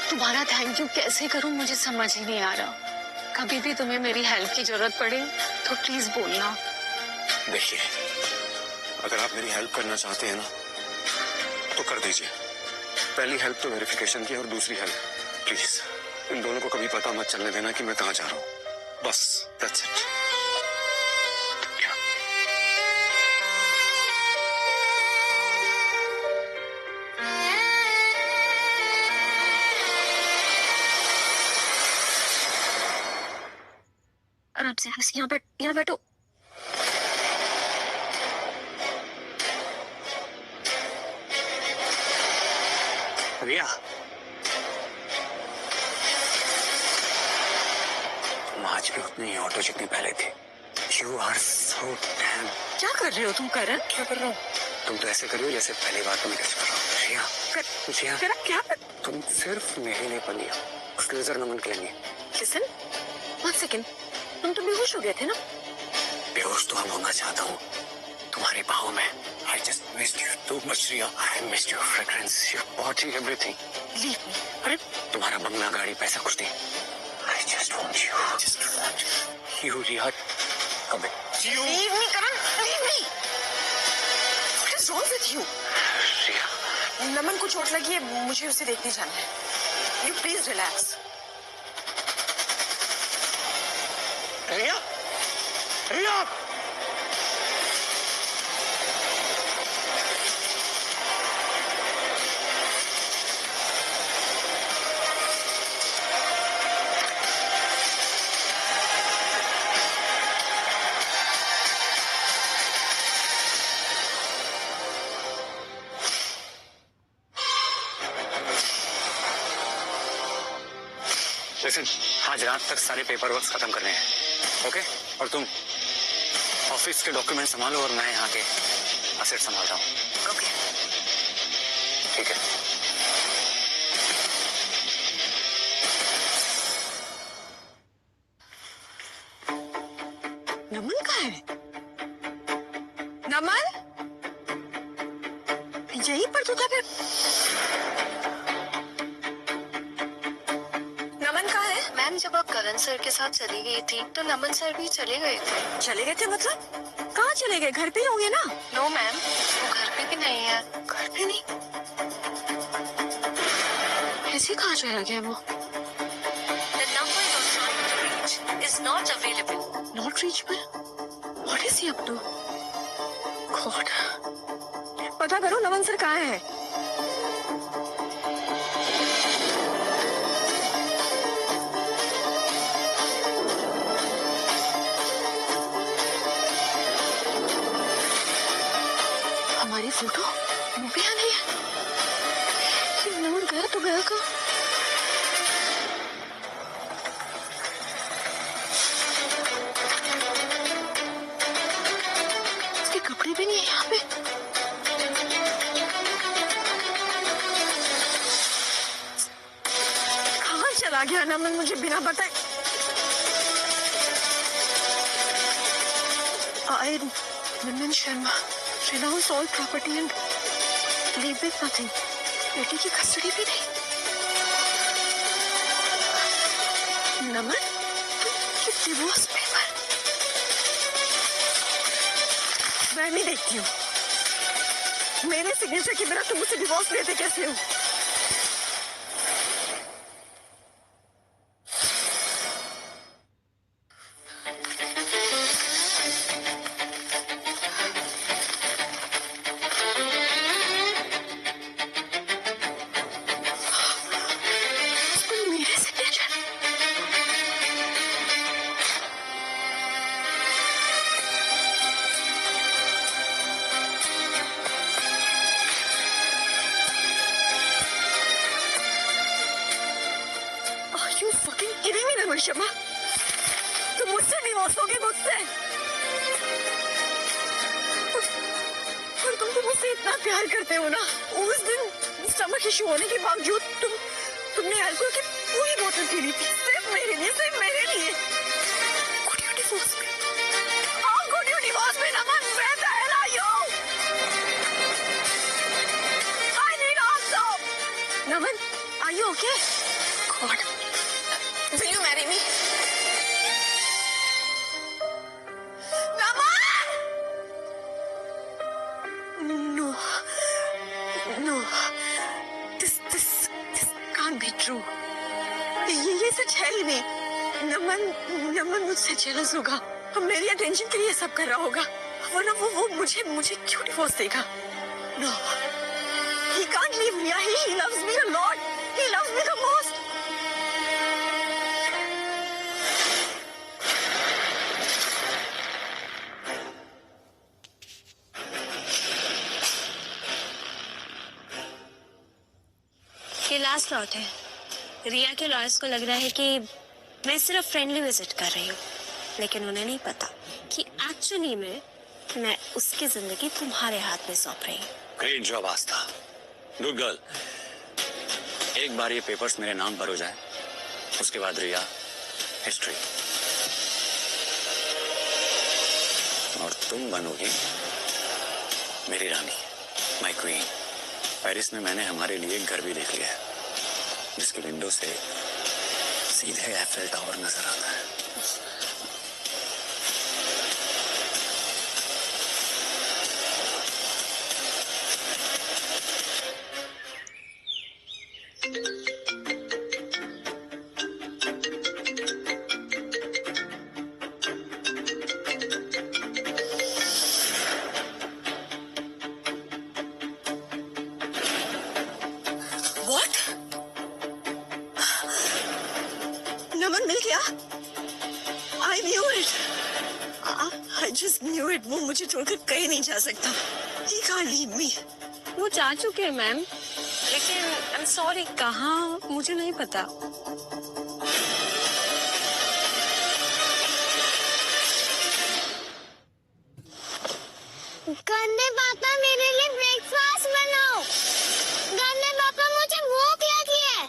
तुम्हारा थैंक यू कैसे करूं मुझे समझ ही नहीं आ रहा। कभी भी तुम्हें मेरी हेल्प की जरूरत पड़े तो प्लीज बोलना। देखिए, अगर आप मेरी हेल्प करना चाहते हैं ना तो कर दीजिए। पहली हेल्प तो वेरिफिकेशन की और दूसरी हेल्प प्लीज इन दोनों को कभी पता मत चलने देना कि मैं कहाँ जा रहा हूँ। बस दैट्स इट। आराम से, यहाँ बैठो। रिया, तुम आज भी उतनी ही ऑटो जितनी पहले थी। You are so damn. क्या कर रहे हो तुम करण? क्या कर रहा हूँ? तुम तो ऐसे कर रही हो जैसे पहली बार तुम्हें कैसे कर रहा हूँ। रिया, रिया, करण क्या? तुम सिर्फ मेरे लिए बनी हो, उस लेजर नमन के लिए। लिसन, 1 सेकेंड, तुम तो बेहोश हो गए थे ना? बेहोश तो हम होना चाहता हूँ तुम्हारी बाहों में। I just missed you too much, Riya. I missed your fragrance, your body, everything. Leave me. अरे तुम्हारा बंगला, गाड़ी, पैसा कुछ नहीं। I just want you. Just want you, Riya. Come in. You. Leave me, Karan. Leave me. What is wrong with you? Riya. नमन को चोट लगी है, मुझे उसे देखने जाना है। You please relax. Riya, Riya. Listen, आज रात तक सारे पेपर वर्क खत्म करने हैं, ओके? और तुम ऑफिस के डॉक्यूमेंट संभालो और मैं यहाँ के असेट संभालता हूँ। ओके। ठीक है। नमन कहाँ है? नमन? यहीं पर तो था फिर। नमन कहाँ है? मैम, जब आप करण सर के साथ चली गई थी तो नमन सर भी चले गए थे। चले गए थे मतलब? कहाँ चले गए? घर पे ही होंगे ना? नो मैम, वो घर पे भी नहीं है। घर पे नहीं? ऐसे कहाँ चला गया वो? The number you're trying to reach is not available. Not reachable? What is he up to? God. पता करो नमन सर कहाँ है? हमारी फोटो वो भी यहाँ नहीं है। नमन गया तो गया कहाँ? उसके कपड़े भी नहीं है यहाँ पे। कहाँ चला गया नमन मुझे बिना बताए? I, Nandan Sharma, renounce all property and leave with nothing. बेटी की कस्टडी भी नहीं। नमन, ये डिवोर्स पेपर मैं नहीं देखती हूँ। मेरे सिग्नेचर के बिना तुम मुझसे डिवोर्स लेते कैसे हो? मेरे signature Are you fucking kidding me, नमन शर्मा? तुम मुझसे डिवोर्स होगे मुझसे? और तुम तो मुझसे इतना प्यार करते हो ना? उस दिन स्टमक इशू होने के बावजूद तुमने अल्कोहल की पूरी बोतल पी ली थी, सिर्फ मेरे लिए, सिर्फ मेरे लिए। Could you divorce me? How could you divorce me, Naman? Where the hell are you? I need answer. Naman, are you okay? God. Will you marry me? Naman! No. No. This can't be true. ये सच है ही नहीं। नमन मुझसे jealous होगा। अब मेरी attention के लिए सब कर रहा होगा। वरना वो मुझे क्यों डिवोर्स देगा? No. He can't leave me. He loves me a lot. He loves me the most. ये लास्ट लॉट है। रिया के लॉयर्स को लग रहा है कि मैं सिर्फ फ्रेंडली विजिट कर रही हूँ, लेकिन उन्हें नहीं पता कि एक्चुअली में मैं उसकी जिंदगी तुम्हारे हाथ में सौंप रही हूँ। ग्रेट जॉब आस्था, गुड गर्ल। एक बार ये पेपर्स मेरे नाम पर हो जाए, उसके बाद रिया हिस्ट्री, और तुम बनोगी मेरी रानी, माय क्वीन। पेरिस में मैंने हमारे लिए एक घर भी देख लिया है, जिसकी विंडो से सीधे एफएल टावर नजर आता है। What? नमन मिल गया? I knew it. I just knew it. वो मुझे छोड़कर कहीं नहीं जा सकता. He can't leave me. वो जा चुके हैं मैम, लेकिन आई एम सॉरी, कहाँ मुझे नहीं पता। गंदे पापा मेरे लिए ब्रेकफास्ट बनाओ। गंदे पापा मुझे भूख लगी है।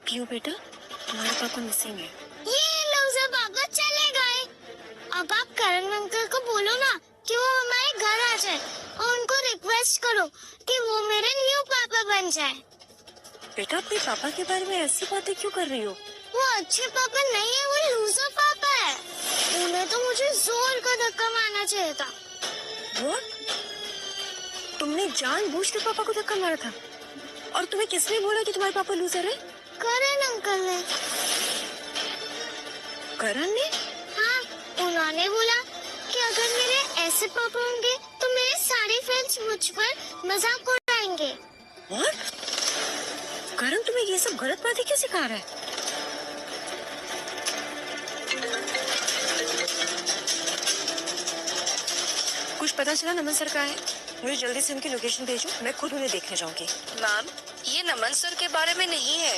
क्यों बेटा, तुम्हारे पापा मिसिंग है? ये लूजर पापा चले गए। अब आप करण अंकल को बोलो ना कि वो हमारे घर आ जाए और उनको रिक्वेस्ट करो कि वो मेरे न्यू पापा बन जाए। बेटा, अपने पापा के बारे में ऐसी बातें क्यों कर रही हो? वो अच्छे पापा नहीं है, वो लूजर पापा है। उन्हें तो मुझे जोर का धक्का मारना चाहिए था। What? तुमने जानबूझ के पापा को धक्का मारा था? और तुम्हें किसने बोला कि तुम्हारे पापा लूजर है? करण अंकल ने। करण ने? हाँ, उन्होंने बोला कि अगर मेरे ऐसे पापा होंगे तो मेरे सारे फ्रेंड्स मुझ पर मजाक उड़ाएंगे। What? करण तुम्हें ये सब गलत बातें क्यों सिखा रहा है? कुछ पता चला नमन सर कहाँ है? मुझे जल्दी से उनकी लोकेशन भेजो, मैं खुद उन्हें देखने जाऊंगी। मैम, ये नमन सर के बारे में नहीं है।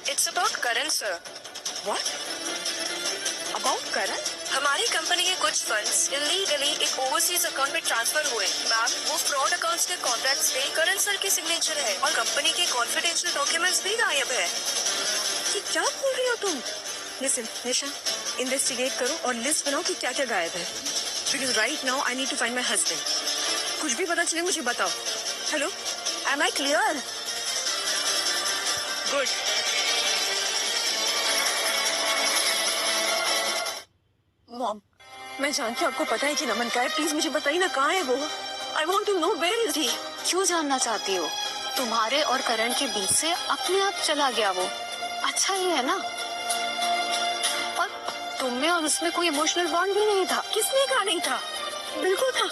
It's about Karan sir. What? About करण? हमारी कंपनी के कुछ फंड्स इलीगली एक ओवरसीज अकाउंट में ट्रांसफर हुए। मैम, वो फ्रॉड अकाउंट्स के कॉन्ट्रैक्ट्स पे करण सर की सिग्नेचर है और कंपनी के कॉन्फिडेंशियल डॉक्यूमेंट्स भी गायब है। ये क्या बोल रही हो तुम? Listen, निशा, इन्वेस्टिगेट करो और लिस्ट बनाओ कि क्या क्या गायब है। Because right now I need to find my husband. कुछ भी पता चले मुझे बताओ। Hello, am I clear? Good. Mom, मैं जानती हूँ आपको पता है कि नमन का है, प्लीज मुझे बताइए ना कहाँ है वो। I want to know where is he? क्यों जानना चाहती हो? तुम्हारे और करण के बीच से अपने आप चला गया वो। अच्छा ही है ना। और तुम में और उसमें कोई इमोशनल बॉन्ड भी नहीं था। किसने कहा नहीं था? बिल्कुल था।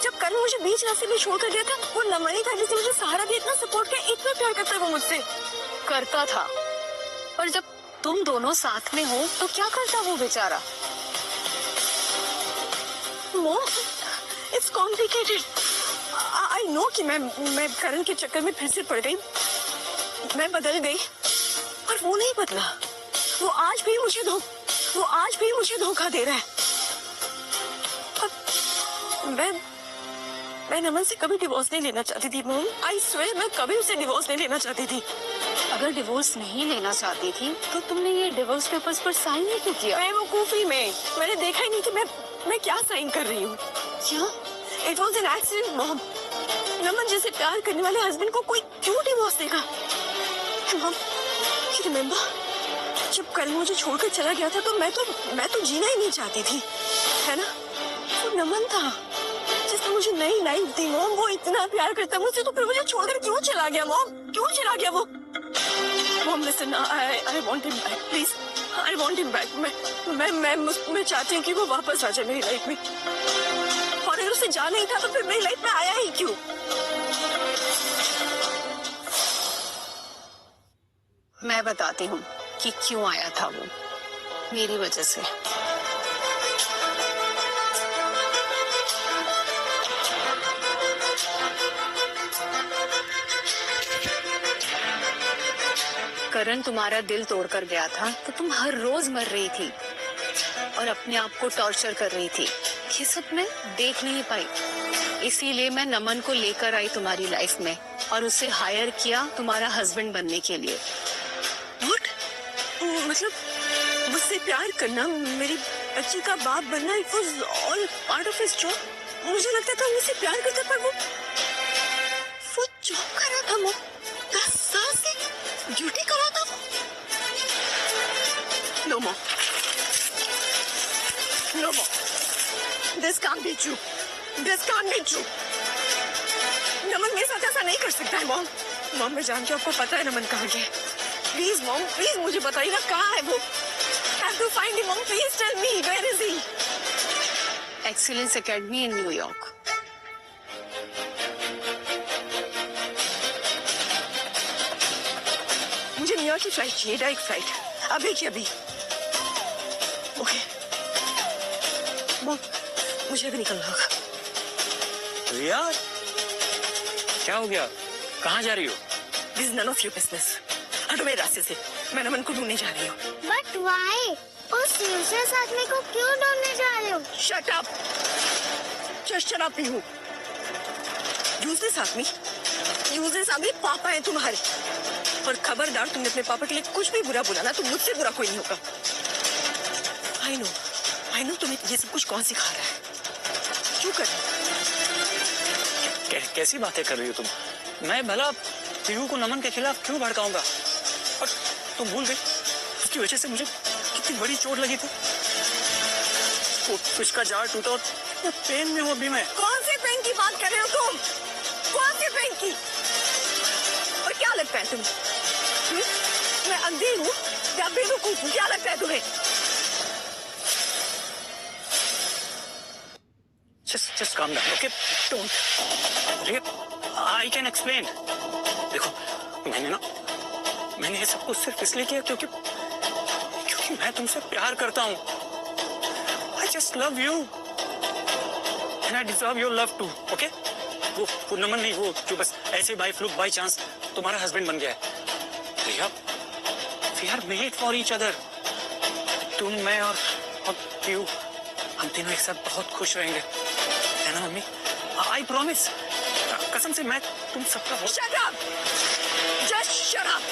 जब करण मुझे बीच रास्ते में छोड़कर गया था, वो नमन ही था जिसने मुझे सहारा दिया, इतना सपोर्ट किया, इतना प्यार करता है वो मुझसे। करता था, पर जब तुम दोनों साथ में हो तो क्या करता वो बेचारा? Mom, it's complicated. I know कि मैं करण के चक्कर में फिर से पड़ गई, मैं बदल गई, पर वो नहीं बदला। वो आज भी मुझे धोखा दे रहा है। मैं नमन से कभी डिवोर्स नहीं लेना चाहती थी मॉम। आई स्वेयर मैं कभी उसे डिवोर्स नहीं लेना चाहती थी। अगर डिवोर्स नहीं लेना चाहती थी तो तुमने ये डिवोर्स पेपर्स पर साइन ही क्यों किया? मैं वकूफी में मैंने देखा ही नहीं कि मैं क्या साइन कर रही हूँ। क्या? It was an accident mom. Naman जैसे प्यार करने वाले हस्बैंड को कोई क्यों डिवोर्स देगा? मॉम, यू रिमेम्बर जब कल मुझे छोड़कर चला गया था तो मैं तो जीना ही नहीं चाहती थी, है ना? वो नमन था जिसने मुझे नई लाइफ दी मॉम। वो इतना प्यार करता मुझसे, तो फिर मुझे छोड़कर क्यों चला गया मॉम? क्यों चला गया वो? Mom listen, I want him back please. I want him back. मैं चाहती हूँ कि वो वापस आ जाए मेरी लाइफ में। और अगर उसे जाना ही था तो फिर मेरी लाइफ में आया ही क्यों? मैं बताती हूँ कि क्यों आया था वो। मेरी वजह से। करण तुम्हारा दिल तोड़कर गया था तो तुम हर रोज मर रही थी और अपने आप को टॉर्चर कर रही थी। ये सब मैं देख नहीं पाई, इसीलिए मैं नमन को लेकर आई तुम्हारी लाइफ में और उसे हायर किया तुम्हारा हस्बैंड बनने के लिए। What? मतलब मुझसे प्यार करना, मेरी बच्ची का बाप बनना, it was all part of his job. मुझे लगता था मुझसे प्यार करता, पर वो जॉब कर रहा था। वो 10 साल से ड्यूटी कर रहा था वो। No more. No more. This can't be true. This can't be true. नमन मेरे साथ ऐसा नहीं कर सकता है मॉम। मॉम मैं जानती हूँ आपको पता है नमन कहाँ गया है। प्लीज मॉम, प्लीज मुझे बताइए ना कहाँ है वो। I have to find him, mom. Please tell me where is he? Excellence academy in New York. मुझे न्यूयॉर्क की फ्लाइट चाहिए, डायरेक्ट फ्लाइट, अभी की अभी। ओके मॉम, मुझे अभी निकलना होगा। रिया, क्या हो गया? कहाँ जा रही हो? This is none of your business. हटो मेरे रास्ते से, मैं नमन को ढूंढने जा रही हूँ। But why? उस यूजलेस आदमी को क्यों ढूंढने जा रहे हो? Shut up! Just shut up you! Useless आदमी पापा है तुम्हारे। और खबरदार, तुमने अपने पापा के लिए कुछ भी बुरा बोला ना तो मुझसे बुरा कोई नहीं होगा। I know तुम्हें ये सब कुछ कौन सिखा रहा है। क्यों कर? कैसी बातें कर रही हो तुम? मैं भला पीहू को नमन के खिलाफ क्यों भड़काऊंगा? और तुम भूल गई उसकी वजह से मुझे कितनी बड़ी चोट लगी थी। वो फिश का जार टूटा और पेन में हूँ अभी मैं। कौन से पेन की बात कर रहे हो तुम? कौन से पेन की? और क्या लगता है तुम्हें? मैं अंधी हूँ या बेवकूफ हूँ? क्या लगता है तुम्हें? Just calm down, okay? Don't. I can explain. देखो, मैंने ये सब कुछ सिर्फ इसलिए किया क्योंकि मैं तुमसे प्यार करता हूँ। I just love you, and I deserve your love too, okay? वो नमन नहीं, वो जो बस ऐसे बाय फ्लूक बाय चांस तुम्हारा हस्बैंड बन गया है। रिया, we are made for each other. तुम, मैं और पीहू, हम तीनों एक साथ बहुत खुश रहेंगे, है ना मम्मी? I promise. कसम से मैं तुम सबका बहुत। Shut up! Just shut up!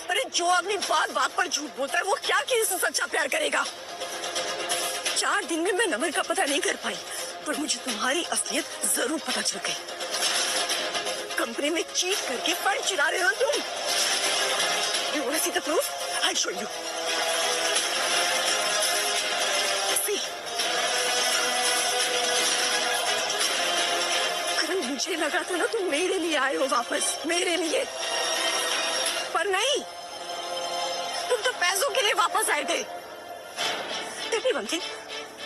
अरे जो आदमी बात बात पर झूठ बोलता है वो क्या किसी से सच्चा प्यार करेगा? 4 दिन में मैं नमन का पता नहीं कर पाई, पर मुझे तुम्हारी असलियत जरूर पता चल गई। कंपनी में चीट करके फंड चुरा रहे हो तुम। You wanna see the proof? I'll show you. See? लगा था ना तुम मेरे लिए आए हो वापस, मेरे लिए, पर नहीं, तुम तो पैसों के लिए वापस आए थे। देखिए वन थिंग,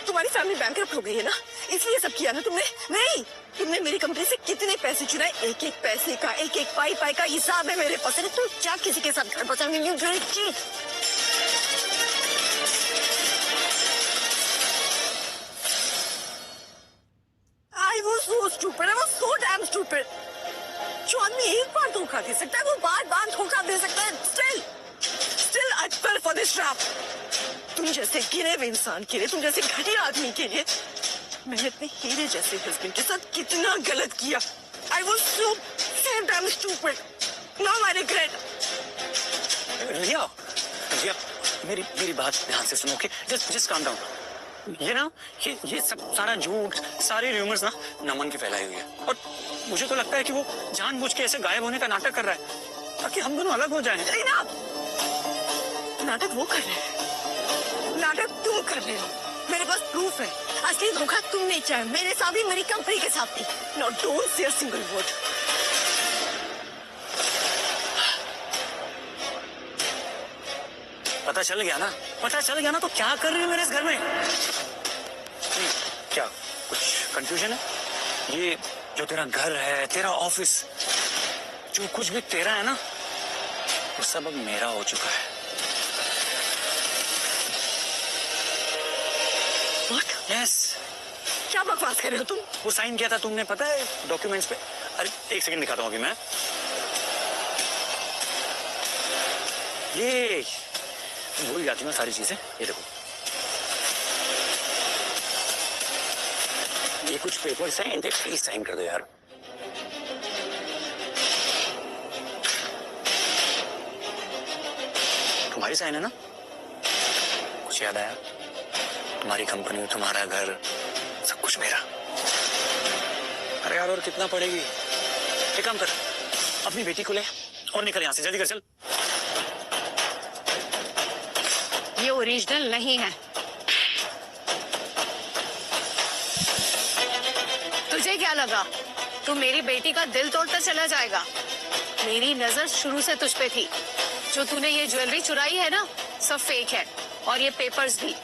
तुम्हारी फैमिली बैंकरप्ट हो गई है ना, इसलिए सब किया ना तुमने। नहीं, तुमने मेरी कंपनी से कितने पैसे चुराए, एक एक पैसे का, एक एक पाई पाई का हिसाब है मेरे पास। तुम क्या किसी के साथ घर बचा नहीं हो? I was so stupid. I was so damn stupid. जो आदमी एक बार धोखा दे सकता है वो बार बार धोखा दे सकता है। Still I fell for this trap. तुम जैसे गिरे हुए इंसान के लिए, तुम जैसे घटिया आदमी के लिए मैंने अपने हीरे जैसे हस्बैंड के साथ कितना गलत किया। I was so damn stupid. Now I regret. रिया, रिया, मेरी बात ध्यान से सुनो, जस्ट काम डाउन। ये ना, ये सब सारा झूठ, सारी र्यूमर्स ना नमन की फैलाई हुई है, और मुझे तो लगता है कि वो जानबूझ के ऐसे गायब होने का नाटक कर रहा है ताकि हम दोनों अलग हो जाएं। नाटक वो कर रहे हैं, नाटक तुम कर रहे हो। मेरे पास प्रूफ है। असली धोखा तुमने चाहे, मेरे साथ भी, मेरी कंपनी के साथ भी। Now don't say a single word. पता चल गया ना, पता चल गया ना, तो क्या कर रही है मेरे इस घर में? क्या कुछ कंफ्यूजन है? ये जो तेरा घर है, तेरा ऑफिस, जो कुछ भी तेरा है ना, वो सब अब मेरा हो चुका है। What? यस। क्या बकवास कर रहे हो तुम? वो साइन किया था तुमने, पता है, डॉक्यूमेंट्स पे। अरे एक सेकंड दिखाता हूँ अभी मैं। ये भूल जाती हूँ सारी चीजें। ये देखो, ये कुछ पेपर्स हैं, इनके प्लीज साइन कर दो यार। तुम्हारी साइन है ना? कुछ याद आया? तुम्हारी कंपनी, तुम्हारा घर, सब कुछ मेरा। अरे यार, और कितना पड़ेगी? एक काम कर, अपनी बेटी को ले और निकल यहाँ से, जल्दी कर, चल। ये ओरिजिनल नहीं है। तुझे क्या लगा तू मेरी बेटी का दिल तोड़ता चला जाएगा? मेरी नजर शुरू से तुझ पे थी। जो तूने ये ज्वेलरी चुराई है ना, सब फेक है, और ये पेपर्स भी।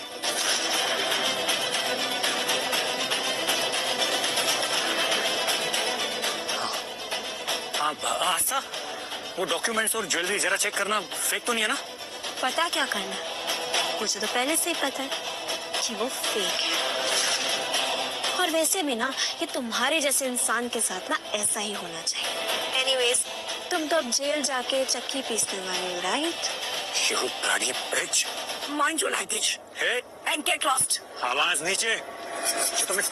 आस्था, वो डॉक्यूमेंट्स और ज्वेलरी जरा चेक करना, फेक तो नहीं है ना? पता क्या करना, मुझे तो पहले से ही पता है कि वो फेक है। और वैसे भी ना, ये तुम्हारे जैसे इंसान के साथ ना ऐसा ही होना चाहिए। एनीवेज, तुम तो अब जेल जाके चक्की पीसने वाले हो, right? You bloody bitch! Mind your language. Hey, And get lost. आवाज नीचे। तुम्हें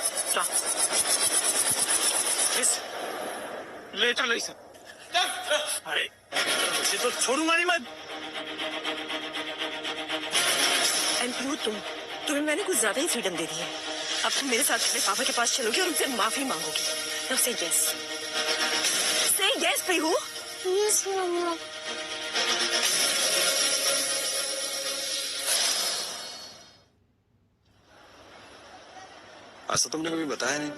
ले चलो इसे। अरे मुझे तो छोड़ूंगा नहीं मैं। And you तुम्हें मैंने कुछ ज्यादा ही फ्रीडम दे दी है। अब तुम मेरे साथ अपने पापा के पास चलोगी और उनसे माफी मांगोगी। Now say yes. Say yes, Priyu. Yes, मम्मा। ऐसा तुमने कभी बताया नहीं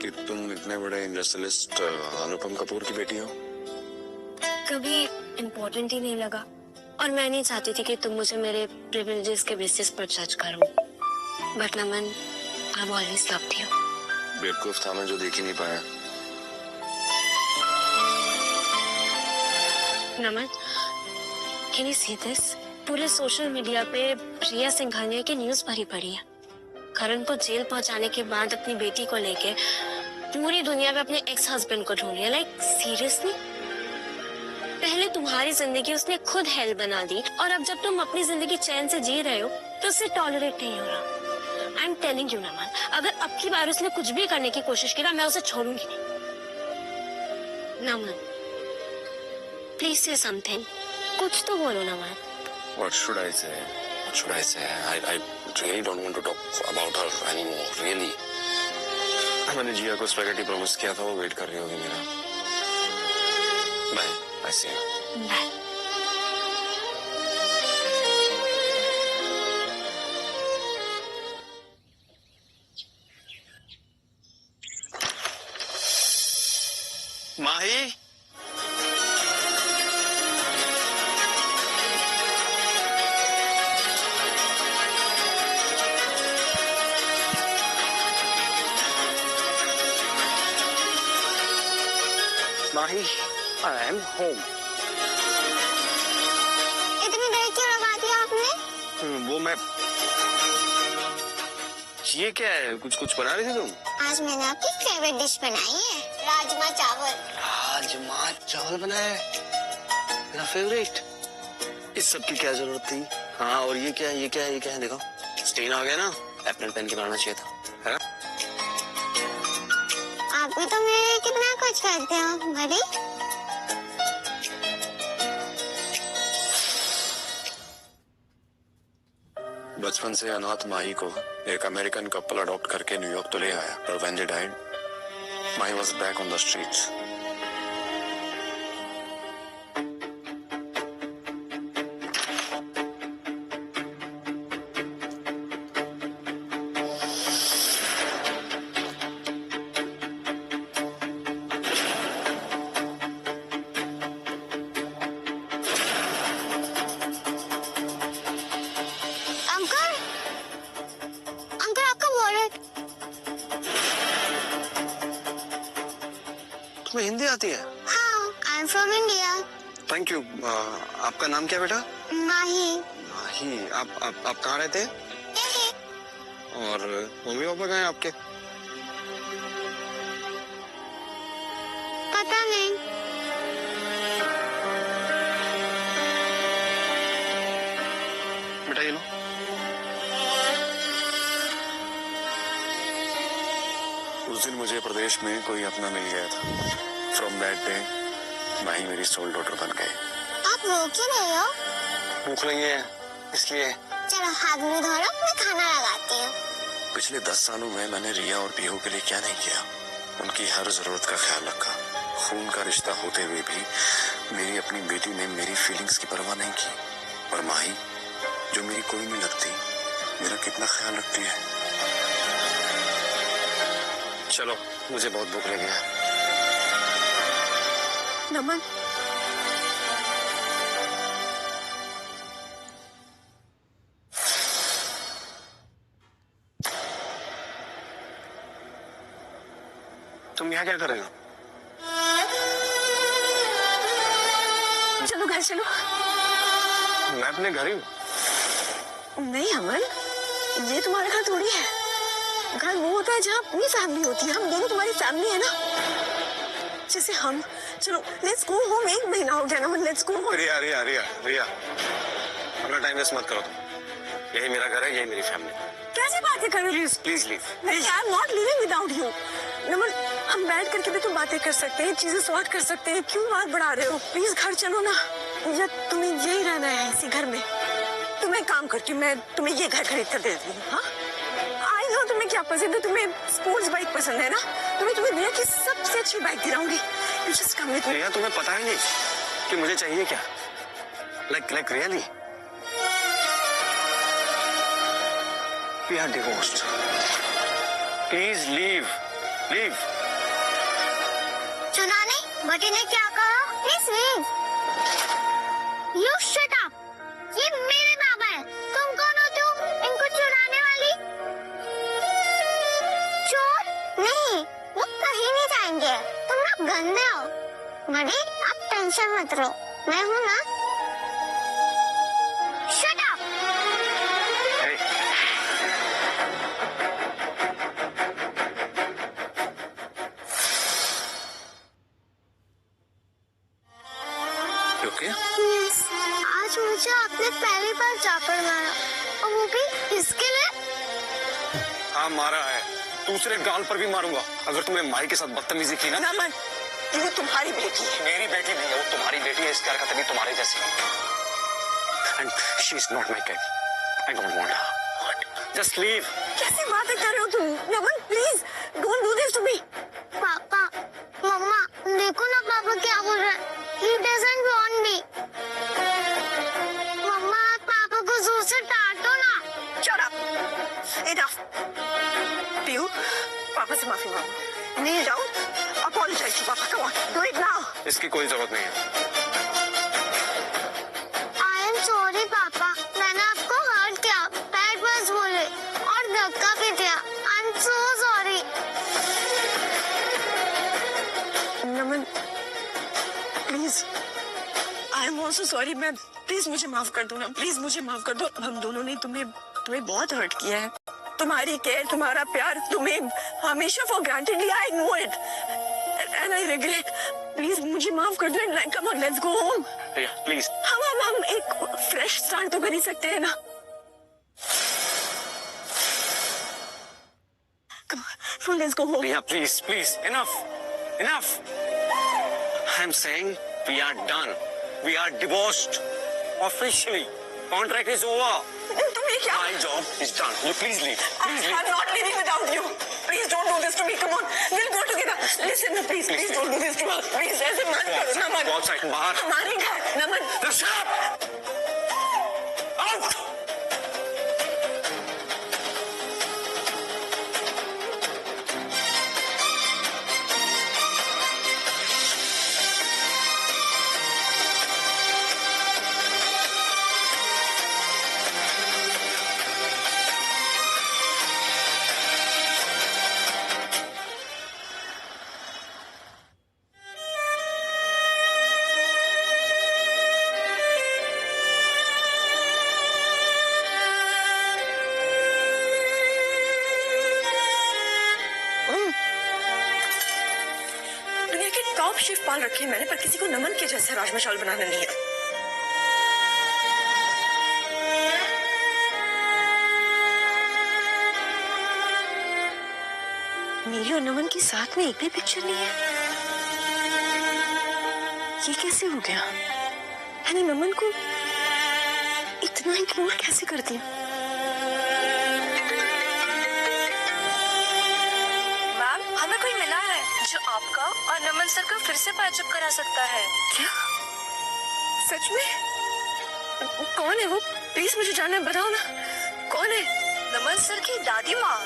कि तुम इतने बड़े इंडस्ट्रियलिस्ट अनुपम कपूर की बेटी हो? कभी इम्पोर्टेंट ही नहीं लगा, और मैं नहीं चाहती थी कि तुम मुझे मेरे प्रिविलेजेस के बेसिस पर जज करो। But Naman, I always loved you. बेवकूफ था मैं जो देख ही नहीं पाया। नमन, कैन यू सी दिस? पूरे सोशल मीडिया पे रिया सिंघानिया की न्यूज भरी पड़ी है। करण को जेल पहुंचाने के बाद अपनी बेटी को लेके पूरी दुनिया में अपने एक्स हस्बैंड को ढूंढ लिया। Like seriously? पहले तुम्हारी जिंदगी उसने खुद हेल बना दी, और अब जब तुम अपनी जिंदगी चैन से जी रहे हो तो उसे टॉलरेट नहीं हो रहा। आई एम टेलिंग यू नमन, अगर अब की बार उसने कुछ भी करने की कोशिश की ना, मैं उसे छोड़ूंगी नहीं। नमन, प्लीज से समथिंग, कुछ तो बोलो नमन। What should I say? What should I say? I really don't want to talk about her anymore. Really. मैंने जिया को स्पैगेटी प्रॉमिस किया था, वो वेट कर रही होगी मेरा। Bye, I see you. Bye. Mahi, I am home. इतनी देर क्यों लगा दी आपने? वो मैं, ये क्या है? कुछ बना रही थी तुम? आज मैंने आपकी फेवरेट डिश बनाई है, राजमा चावल। राजमा चावल बनाया है, मेरा फेवरेट। इस सब की क्या जरूरत थी? हाँ, और ये क्या है? ये क्या है? ये क्या है? देखो स्टेन आ गया ना, एप्पल पेन के बनाना चाहिए था, है ना? आप भी तो मेरे लिए कितना कुछ करते हो बड़ी। बचपन से अनाथ माही को एक अमेरिकन कपल अडॉप्ट करके न्यूयॉर्क तो ले आया, पर when they died Mahi was back on the streets. तुम्हें हिंदी आती है? हाँ, I am from India. Thank you. आपका नाम क्या बेटा? माही। माही। आप कहाँ रहते हैं? यही। और मम्मी पापा कहाँ हैं आपके? पता नहीं। बेटा ये लो। उस दिन मुझे प्रदेश में कोई अपना मिल गया था। फ्रॉम दैट डे माही मेरी सोल डॉटर बन गई। आप रो क्यों रहे हो? भूख लगी है इसलिए। चलो हाथ मुंह धो लो, मैं खाना लगाती हूँ। पिछले 10 सालों में मैंने रिया और पीहू के लिए क्या नहीं किया। उनकी हर जरूरत का ख्याल रखा। खून का रिश्ता होते हुए भी मेरी अपनी बेटी ने मेरी फीलिंग्स की परवाह नहीं की। और माही जो मेरी कोई नहीं लगती, मेरा कितना ख्याल रखती है। चलो मुझे बहुत भूख लगी है। नमन, तुम यहाँ क्या कर रहे हो? चलो घर चलो। मैं अपने घर ही हूँ। नहीं अमन, ये तुम्हारा घर थोड़ी है। घर वो होता है जहाँ अपनी फैमिली होती है। हम दोनों तुम्हारी फैमिली है ना। जैसे हम, चलो लेट्स गो होम। 1 महीना हो गया ना, लेट्स गो होम। रिया रिया रिया रिया, अपना टाइम वेस्ट मत करो तुम। यही मेरा घर है, यही मेरी फैमिली। कैसी बातें कर रही हो? Please leave. नहीं, I am not living without you. Naman, हम बैठ करके भी तो बातें कर सकते हैं, चीजें सॉर्ट कर सकते हैं। क्यों बात बढ़ा रहे हो? प्लीज घर चलो ना। या तुम्हें यही रहना है इसी घर में? तुम्हें काम करती हूँ, मैं तुम्हें ये घर खरीद कर दे देती हूँ। हाँ, आई नो तुम्हें क्या पसंद है। तुम्हें स्पोर्ट्स बाइक पसंद है ना? तुम्हें दुनिया की सबसे अच्छी बाइक दिलाऊंगी। You just come with me. Riya तुम्हें पता ही नहीं कि मुझे चाहिए क्या? Like really? We are divorced. Please leave. Leave. सुना नहीं? बटी ने क्या कहा? Please leave. You shut up. ये मेरे बाबा है। तुम कौन होते हो इनको चुराने वाली? चोर? नहीं, वो कहीं नहीं जाएंगे। तुम लोग गंदे हो। बड़ी, आप टेंशन मत लो, मैं हूँ ना। Shut up. Hey. You okay? Yes. आज मुझे आपने पहली बार जाकर मारा, और वो भी इसके लिए। हाँ मारा है, दूसरे गाल पर भी मारूंगा अगर तुमने माही के साथ बदतमीजी की ना। नमन, ये तुम्हारी बेटी है। मेरी बेटी नहीं है, वो तुम्हारी बेटी है। इसकी हरकत भी तुम्हारे जैसी है। And she is not my kid. I don't want her. Just leave. कैसी बातें कर रहे हो तुम? Naman, please don't do this to me. पापा, मम्मा, देखो ना पापा क्या बोल रहे हैं। He doesn't want me. मम्मा, पापा को जोर से डांटो ना। Shut up. Enough. पीयू, पापा से माफी मांगो। Kneel down. Apologize to पापा. Come on, do it now. इसकी कोई जरूरत नहीं है। I am sorry पापा, मैंने आपको हर्ट किया, बैड वर्ड्स बोले और धक्का भी दिया। I am so sorry. Naman, I am also sorry. मैं प्लीज मुझे माफ कर दो ना, प्लीज मुझे माफ कर दो। हम दोनों ने तुम्हें बहुत हर्ट किया है। तुम्हारी केयर, तुम्हारा प्यार तुम्हें हमेशा फॉर ग्रांटेड लिया। I know it and I regret. Please मुझे माफ कर दो and come on let's go home. Riya please. हम एक फ्रेश स्टार्ट तो कर ही सकते हैं ना। Come on, let's go home. Riya, please, please, enough. I'm saying we are done. We are divorced. Officially. Contract is over. तुम ये क्या? My job is done. You please leave. Please leave. I'm not leaving without you. Please don't do this to me. Come on, we'll go together. Listen, please don't do this to us. Please, ऐसे मत करो, नमन। Go outside, बाहर। हमारे घर, नमन। Now shut up! Out! दुनिया के top chef पाल रखे हैं मैंने, पर किसी को नमन के जैसे राजमा चावल बनाना नहीं है। मेरी और नमन की साथ में एक भी पिक्चर नहीं है। ये कैसे हो गया? यानी नमन को इतना इग्नोर कैसे करती हूँ? मैम, हमें कोई मिला है जो आपका और नमन सर का फिर से पैचअप करा सकता है। क्या? सच में? कौन है वो? प्लीज मुझे जानना है, बताओ ना कौन है? नमन सर की दादी माँ।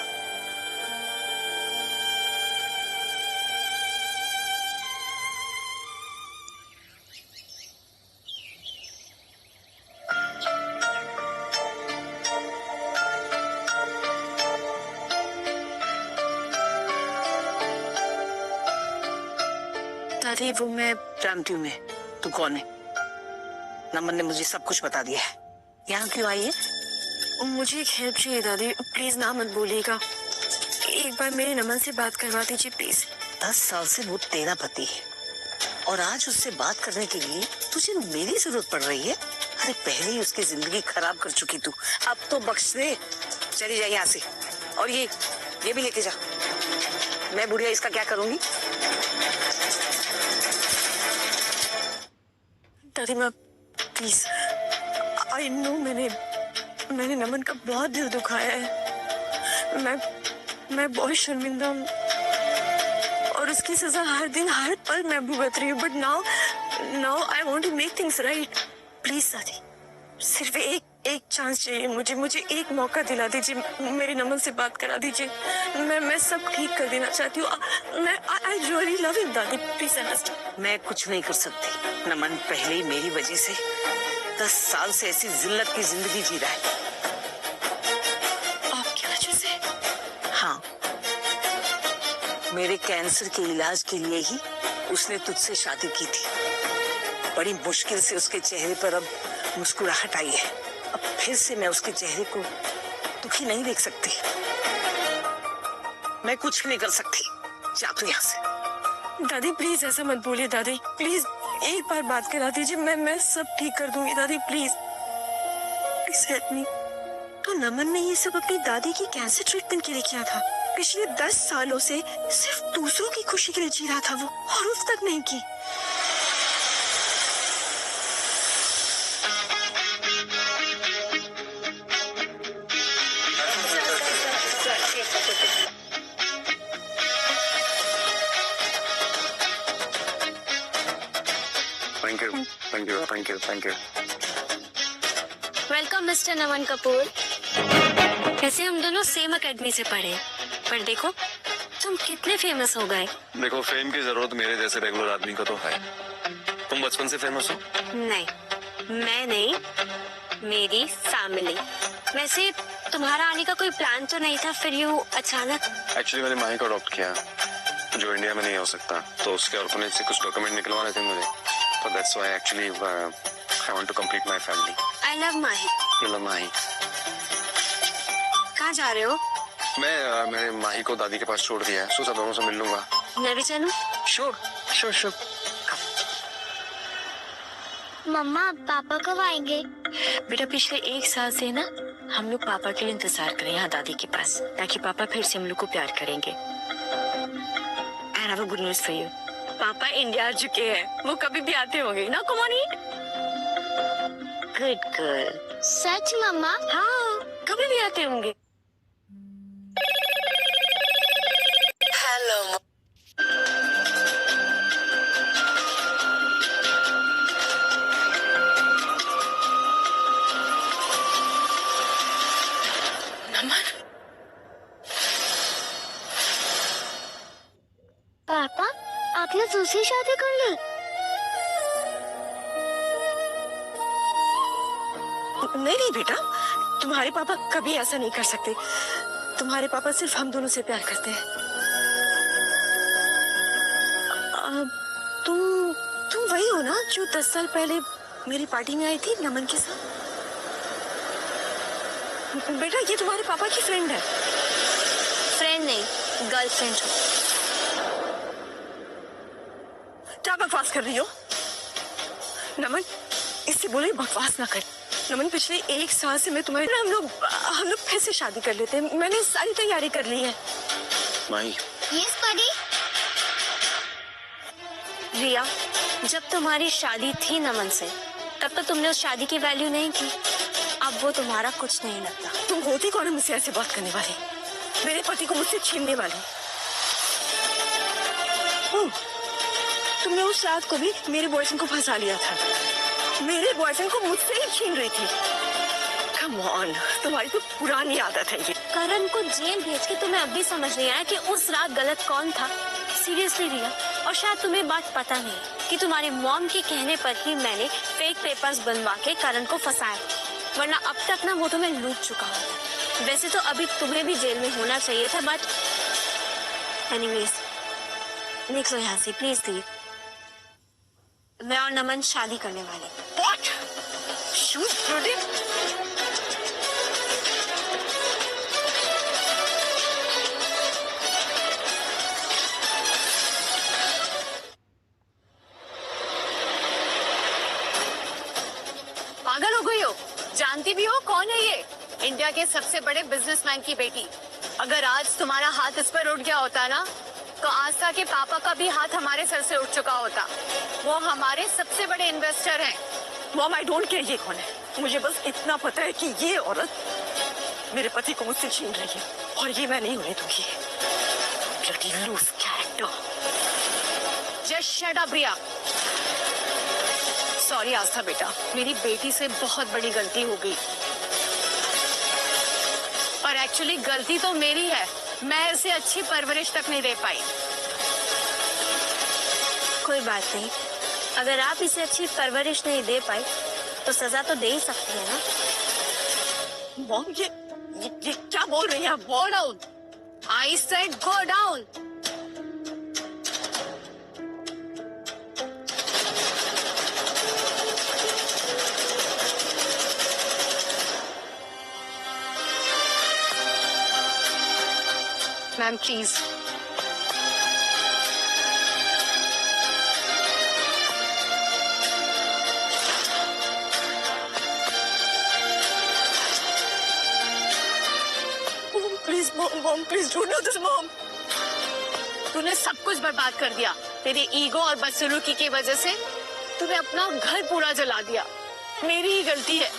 दादी वो मैं जानती हूँ मैं, तू कौन है? नमन ने मुझे सब कुछ बता दिया है। यहाँ क्यों आई है? मुझे एक हेल्प चाहिए दादी, प्लीज ना मत बोलिएगा। एक बार मेरे नमन से बात करवा दीजिए प्लीज। 10 साल से वो तेरा पति है और आज उससे बात करने के लिए तुझे मेरी जरूरत पड़ रही है। अरे पहले ही उसकी जिंदगी खराब कर चुकी तू, अब तो बख्श दे। चली जा यहाँ से, और ये भी लेके जा। मैं बुढ़िया इसका क्या करूंगी? दादी माँ प्लीज, आई नो मैंने नमन का बहुत दिल दुखाया है। मैं बहुत शर्मिंदा हूँ और उसकी सजा हर दिन हर पल मैं भुगत रही हूँ। But now I want to make things right. Please दादी, सिर्फ एक चांस चाहिए मुझे एक मौका दिला दीजिए। मेरे नमन से बात करा दीजिए। मैं सब ठीक कर देना चाहती हूँ। आई रियली लव हिम दादी, प्लीज अंडरस्टैंड। मैं कुछ नहीं कर सकती। नमन पहले ही मेरी वजह से 10 साल से ऐसी जिल्लत की जिंदगी जी रहा है। आपकी वजह से? हाँ, मेरे कैंसर के इलाज के लिए ही उसने तुझसे शादी की थी। बड़ी मुश्किल से उसके चेहरे पर अब मुस्कुराहट आई है। अब फिर से मैं उसके चेहरे को दुखी नहीं देख सकती। मैं कुछ नहीं कर सकती। जा तू यहाँ से। दादी प्लीज ऐसा मत बोलिए दादी, प्लीज एक बार बात करा दीजिए। मैं सब ठीक कर दूंगी दादी, प्लीज प्लीज हेल्प मी। तो नमन ने ये सब अपनी दादी की कैंसर ट्रीटमेंट के लिए किया था। पिछले 10 सालों से सिर्फ दूसरों की खुशी के लिए जी रहा था वो, और उस तक नहीं की। Thank you. वेलकम मिस्टर नमन कपूर। वैसे हम दोनों सेम एकेडमी से पढ़े, पर देखो तुम कितने फेमस हो गए। देखो, फेम की जरूरत मेरे जैसे रेगुलर आदमी को तो है। तुम बचपन से फेमस हो? नहीं, मैं नहीं, मेरी फैमिली। वैसे तुम्हारा आने का कोई प्लान तो नहीं था, फिर यूं अचानक? एक्चुअली मैंने माही को अडॉप्ट किया, जो इंडिया में नहीं हो सकता, तो उसके ऑर्फनेज से कुछ डॉक्यूमेंट निकलवाने थे मुझे। But that's why actually I want to complete my family. I love Mahi. You love माही। कहाँ जा रहे हो? मैंने माही को दादी के पास छोड़ दिया है, सोचा दोनों से मिल लूंगा। मैं भी चलूं? श्योर। मम्मा पापा कब आएंगे? बेटा पिछले 1 साल से ना हम लोग पापा के लिए इंतजार कर रहे हैं यहाँ दादी के पास, ताकि पापा फिर से हम लोग को प्यार करेंगे। And I have a good news for you. पापा इंडिया आ चुके हैं, वो कभी भी आते होंगे ना। Come on eat. Good girl. सच मम्मा? हाँ, कभी भी आते होंगे। हेलो। पापा आपने दूसरी शादी कर ली? नहीं बेटा, तुम्हारे पापा कभी ऐसा नहीं कर सकते। तुम्हारे पापा सिर्फ हम दोनों से प्यार करते हैं। तुम वही हो ना जो 10 साल पहले मेरी पार्टी में आई थी नमन के साथ? बेटा ये तुम्हारे पापा की फ्रेंड है। फ्रेंड नहीं, गर्लफ्रेंड। क्या बकवास कर रही हो? नमन, इससे बोले बकवास ना कर। नमन पिछले 1 साल से मैं तुम्हारे हम लोग फिर से शादी कर लेते हैं। मैंने सारी तैयारी कर ली है। माही। यस परी। रिया, जब तुम्हारी शादी थी नमन से, तब तो तुमने उस शादी की वैल्यू नहीं की। अब वो तुम्हारा कुछ नहीं लगता। तुम होती कौन है मुझसे ऐसे बात करने वाली? मेरे पति को मुझसे छीनने वाली। तुमने उस रात को भी मेरे बॉयफ्रेंड को फंसा लिया था। मेरे बॉयफ्रेंड को मुझसे ही छीन रही थी। कम ऑन, तुम्हारी तो पुरानी आदत है ये। करण को जेल भेज के तुम्हें अब भी समझ नहीं आया कि उस रात गलत कौन था? सीरियसली रिया, और शायद तुम्हें बात पता नहीं कि तुम्हारे मॉम के कहने पर ही मैंने फेक पेपर्स बनवा के करण को फंसाया, वरना अब तक ना वो तुम्हें लूट चुका होता। वैसे तो अभी तुम्हें भी जेल में होना चाहिए था, बट एनीवेज निकलो यहाँ से प्लीज लीव। मैं और नमन शादी करने वाले। What? Shoot, Pradeep? पागल हो गई हो? जानती भी हो कौन है ये? इंडिया के सबसे बड़े बिजनेसमैन की बेटी। अगर आज तुम्हारा हाथ इस पर उठ गया होता ना, तो आस्था के पापा का भी हाथ हमारे सर से उठ चुका होता। वो हमारे सबसे बड़े इन्वेस्टर हैं। मॉम आई डोंट केयर ये कौन है, मुझे बस इतना पता है कि ये औरत मेरे पति को मुझसे छीन रही है, और ये मैं नहीं होने दूंगी। Bloody loose character. Just shut up Riya. Sorry Astha बेटा, मेरी बेटी से बहुत बड़ी गलती हो गई। और एक्चुअली गलती तो मेरी है, मैं इसे अच्छी परवरिश तक नहीं दे पाई। कोई बात नहीं, अगर आप इसे अच्छी परवरिश नहीं दे पाई तो सजा तो दे ही सकती है ना। मॉम ये क्या बोल रही है? Go down. I said go down. Ma'am please. Please mom please don't do this mom. तूने सब कुछ बर्बाद कर दिया। तेरे ईगो और बदसलूकी की वजह से तूने अपना घर पूरा जला दिया। मेरी ही गलती है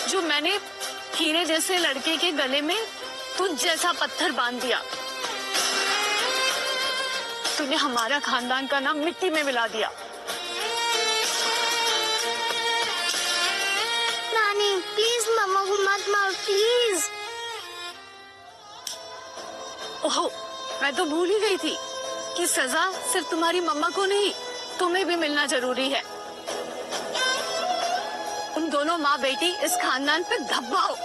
जो मैंने हीरे जैसे लड़के के गले में तुझ जैसा पत्थर बांध दिया। तूने हमारा खानदान का नाम मिट्टी में मिला दिया। नानी प्लीज मम्मा को मत मार प्लीज। ओहो, मैं तो भूल ही गई थी कि सजा सिर्फ तुम्हारी मम्मा को नहीं, तुम्हें भी मिलना जरूरी है। तुम दोनों माँ बेटी इस खानदान पे धब्बा हो।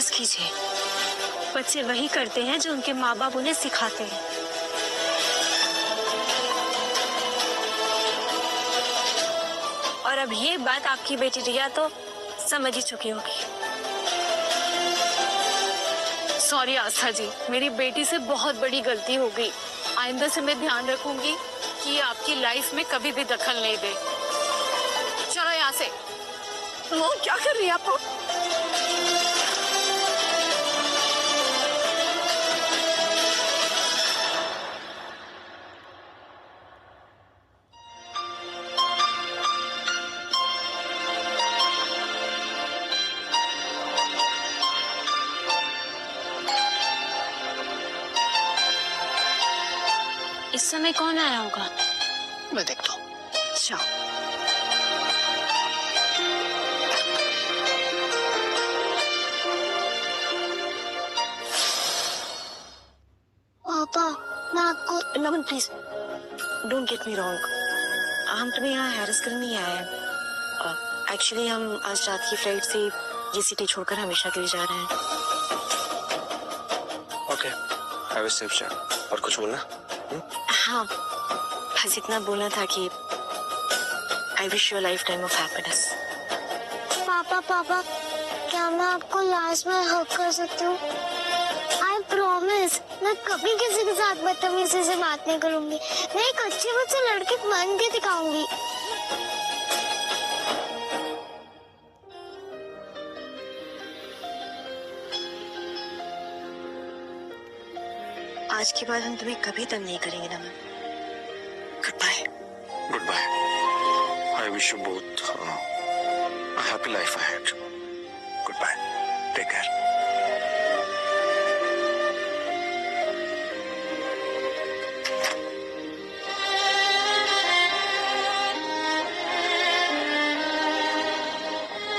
बस कीजिए। बच्चे वही करते हैं जो उनके माँ बाप उन्हें सिखाते हैं। और अब ये बात आपकी बेटी रिया तो समझ ही चुकी होगी। सॉरी आस्था जी, मेरी बेटी से बहुत बड़ी गलती हो गई। आइंदा से मैं ध्यान रखूंगी कि ये आपकी लाइफ में कभी भी दखल नहीं दे। चलो यहाँ से। वो क्या कर रही है आप? इस समय कौन आया होगा? मैं देखता हूँ। अच्छा। पापा मैं आपको Naman please don't get me wrong, हम तुम्हें यहाँ हैरेस करने नहीं आए हैं। एक्चुअली हम आज रात की फ्लाइट से ये सिटी छोड़कर हमेशा के लिए जा रहे हैं। Okay, have a safe journey. और कुछ बोलना? हाँ, बस इतना बोलना था कि आई wish you a life time of happiness. पापा क्या मैं आपको लास्ट में हक कर सकती हूँ? आई प्रॉमिस मैं कभी किसी के साथ बदतमीजी से बात नहीं करूंगी। मैं एक अच्छे बच्चे लड़के बन के दिखाऊंगी। आज के बाद हम तुम्हें कभी तंग नहीं करेंगे Naman. Goodbye. Goodbye. I wish you both a happy life ahead. Goodbye. Take care.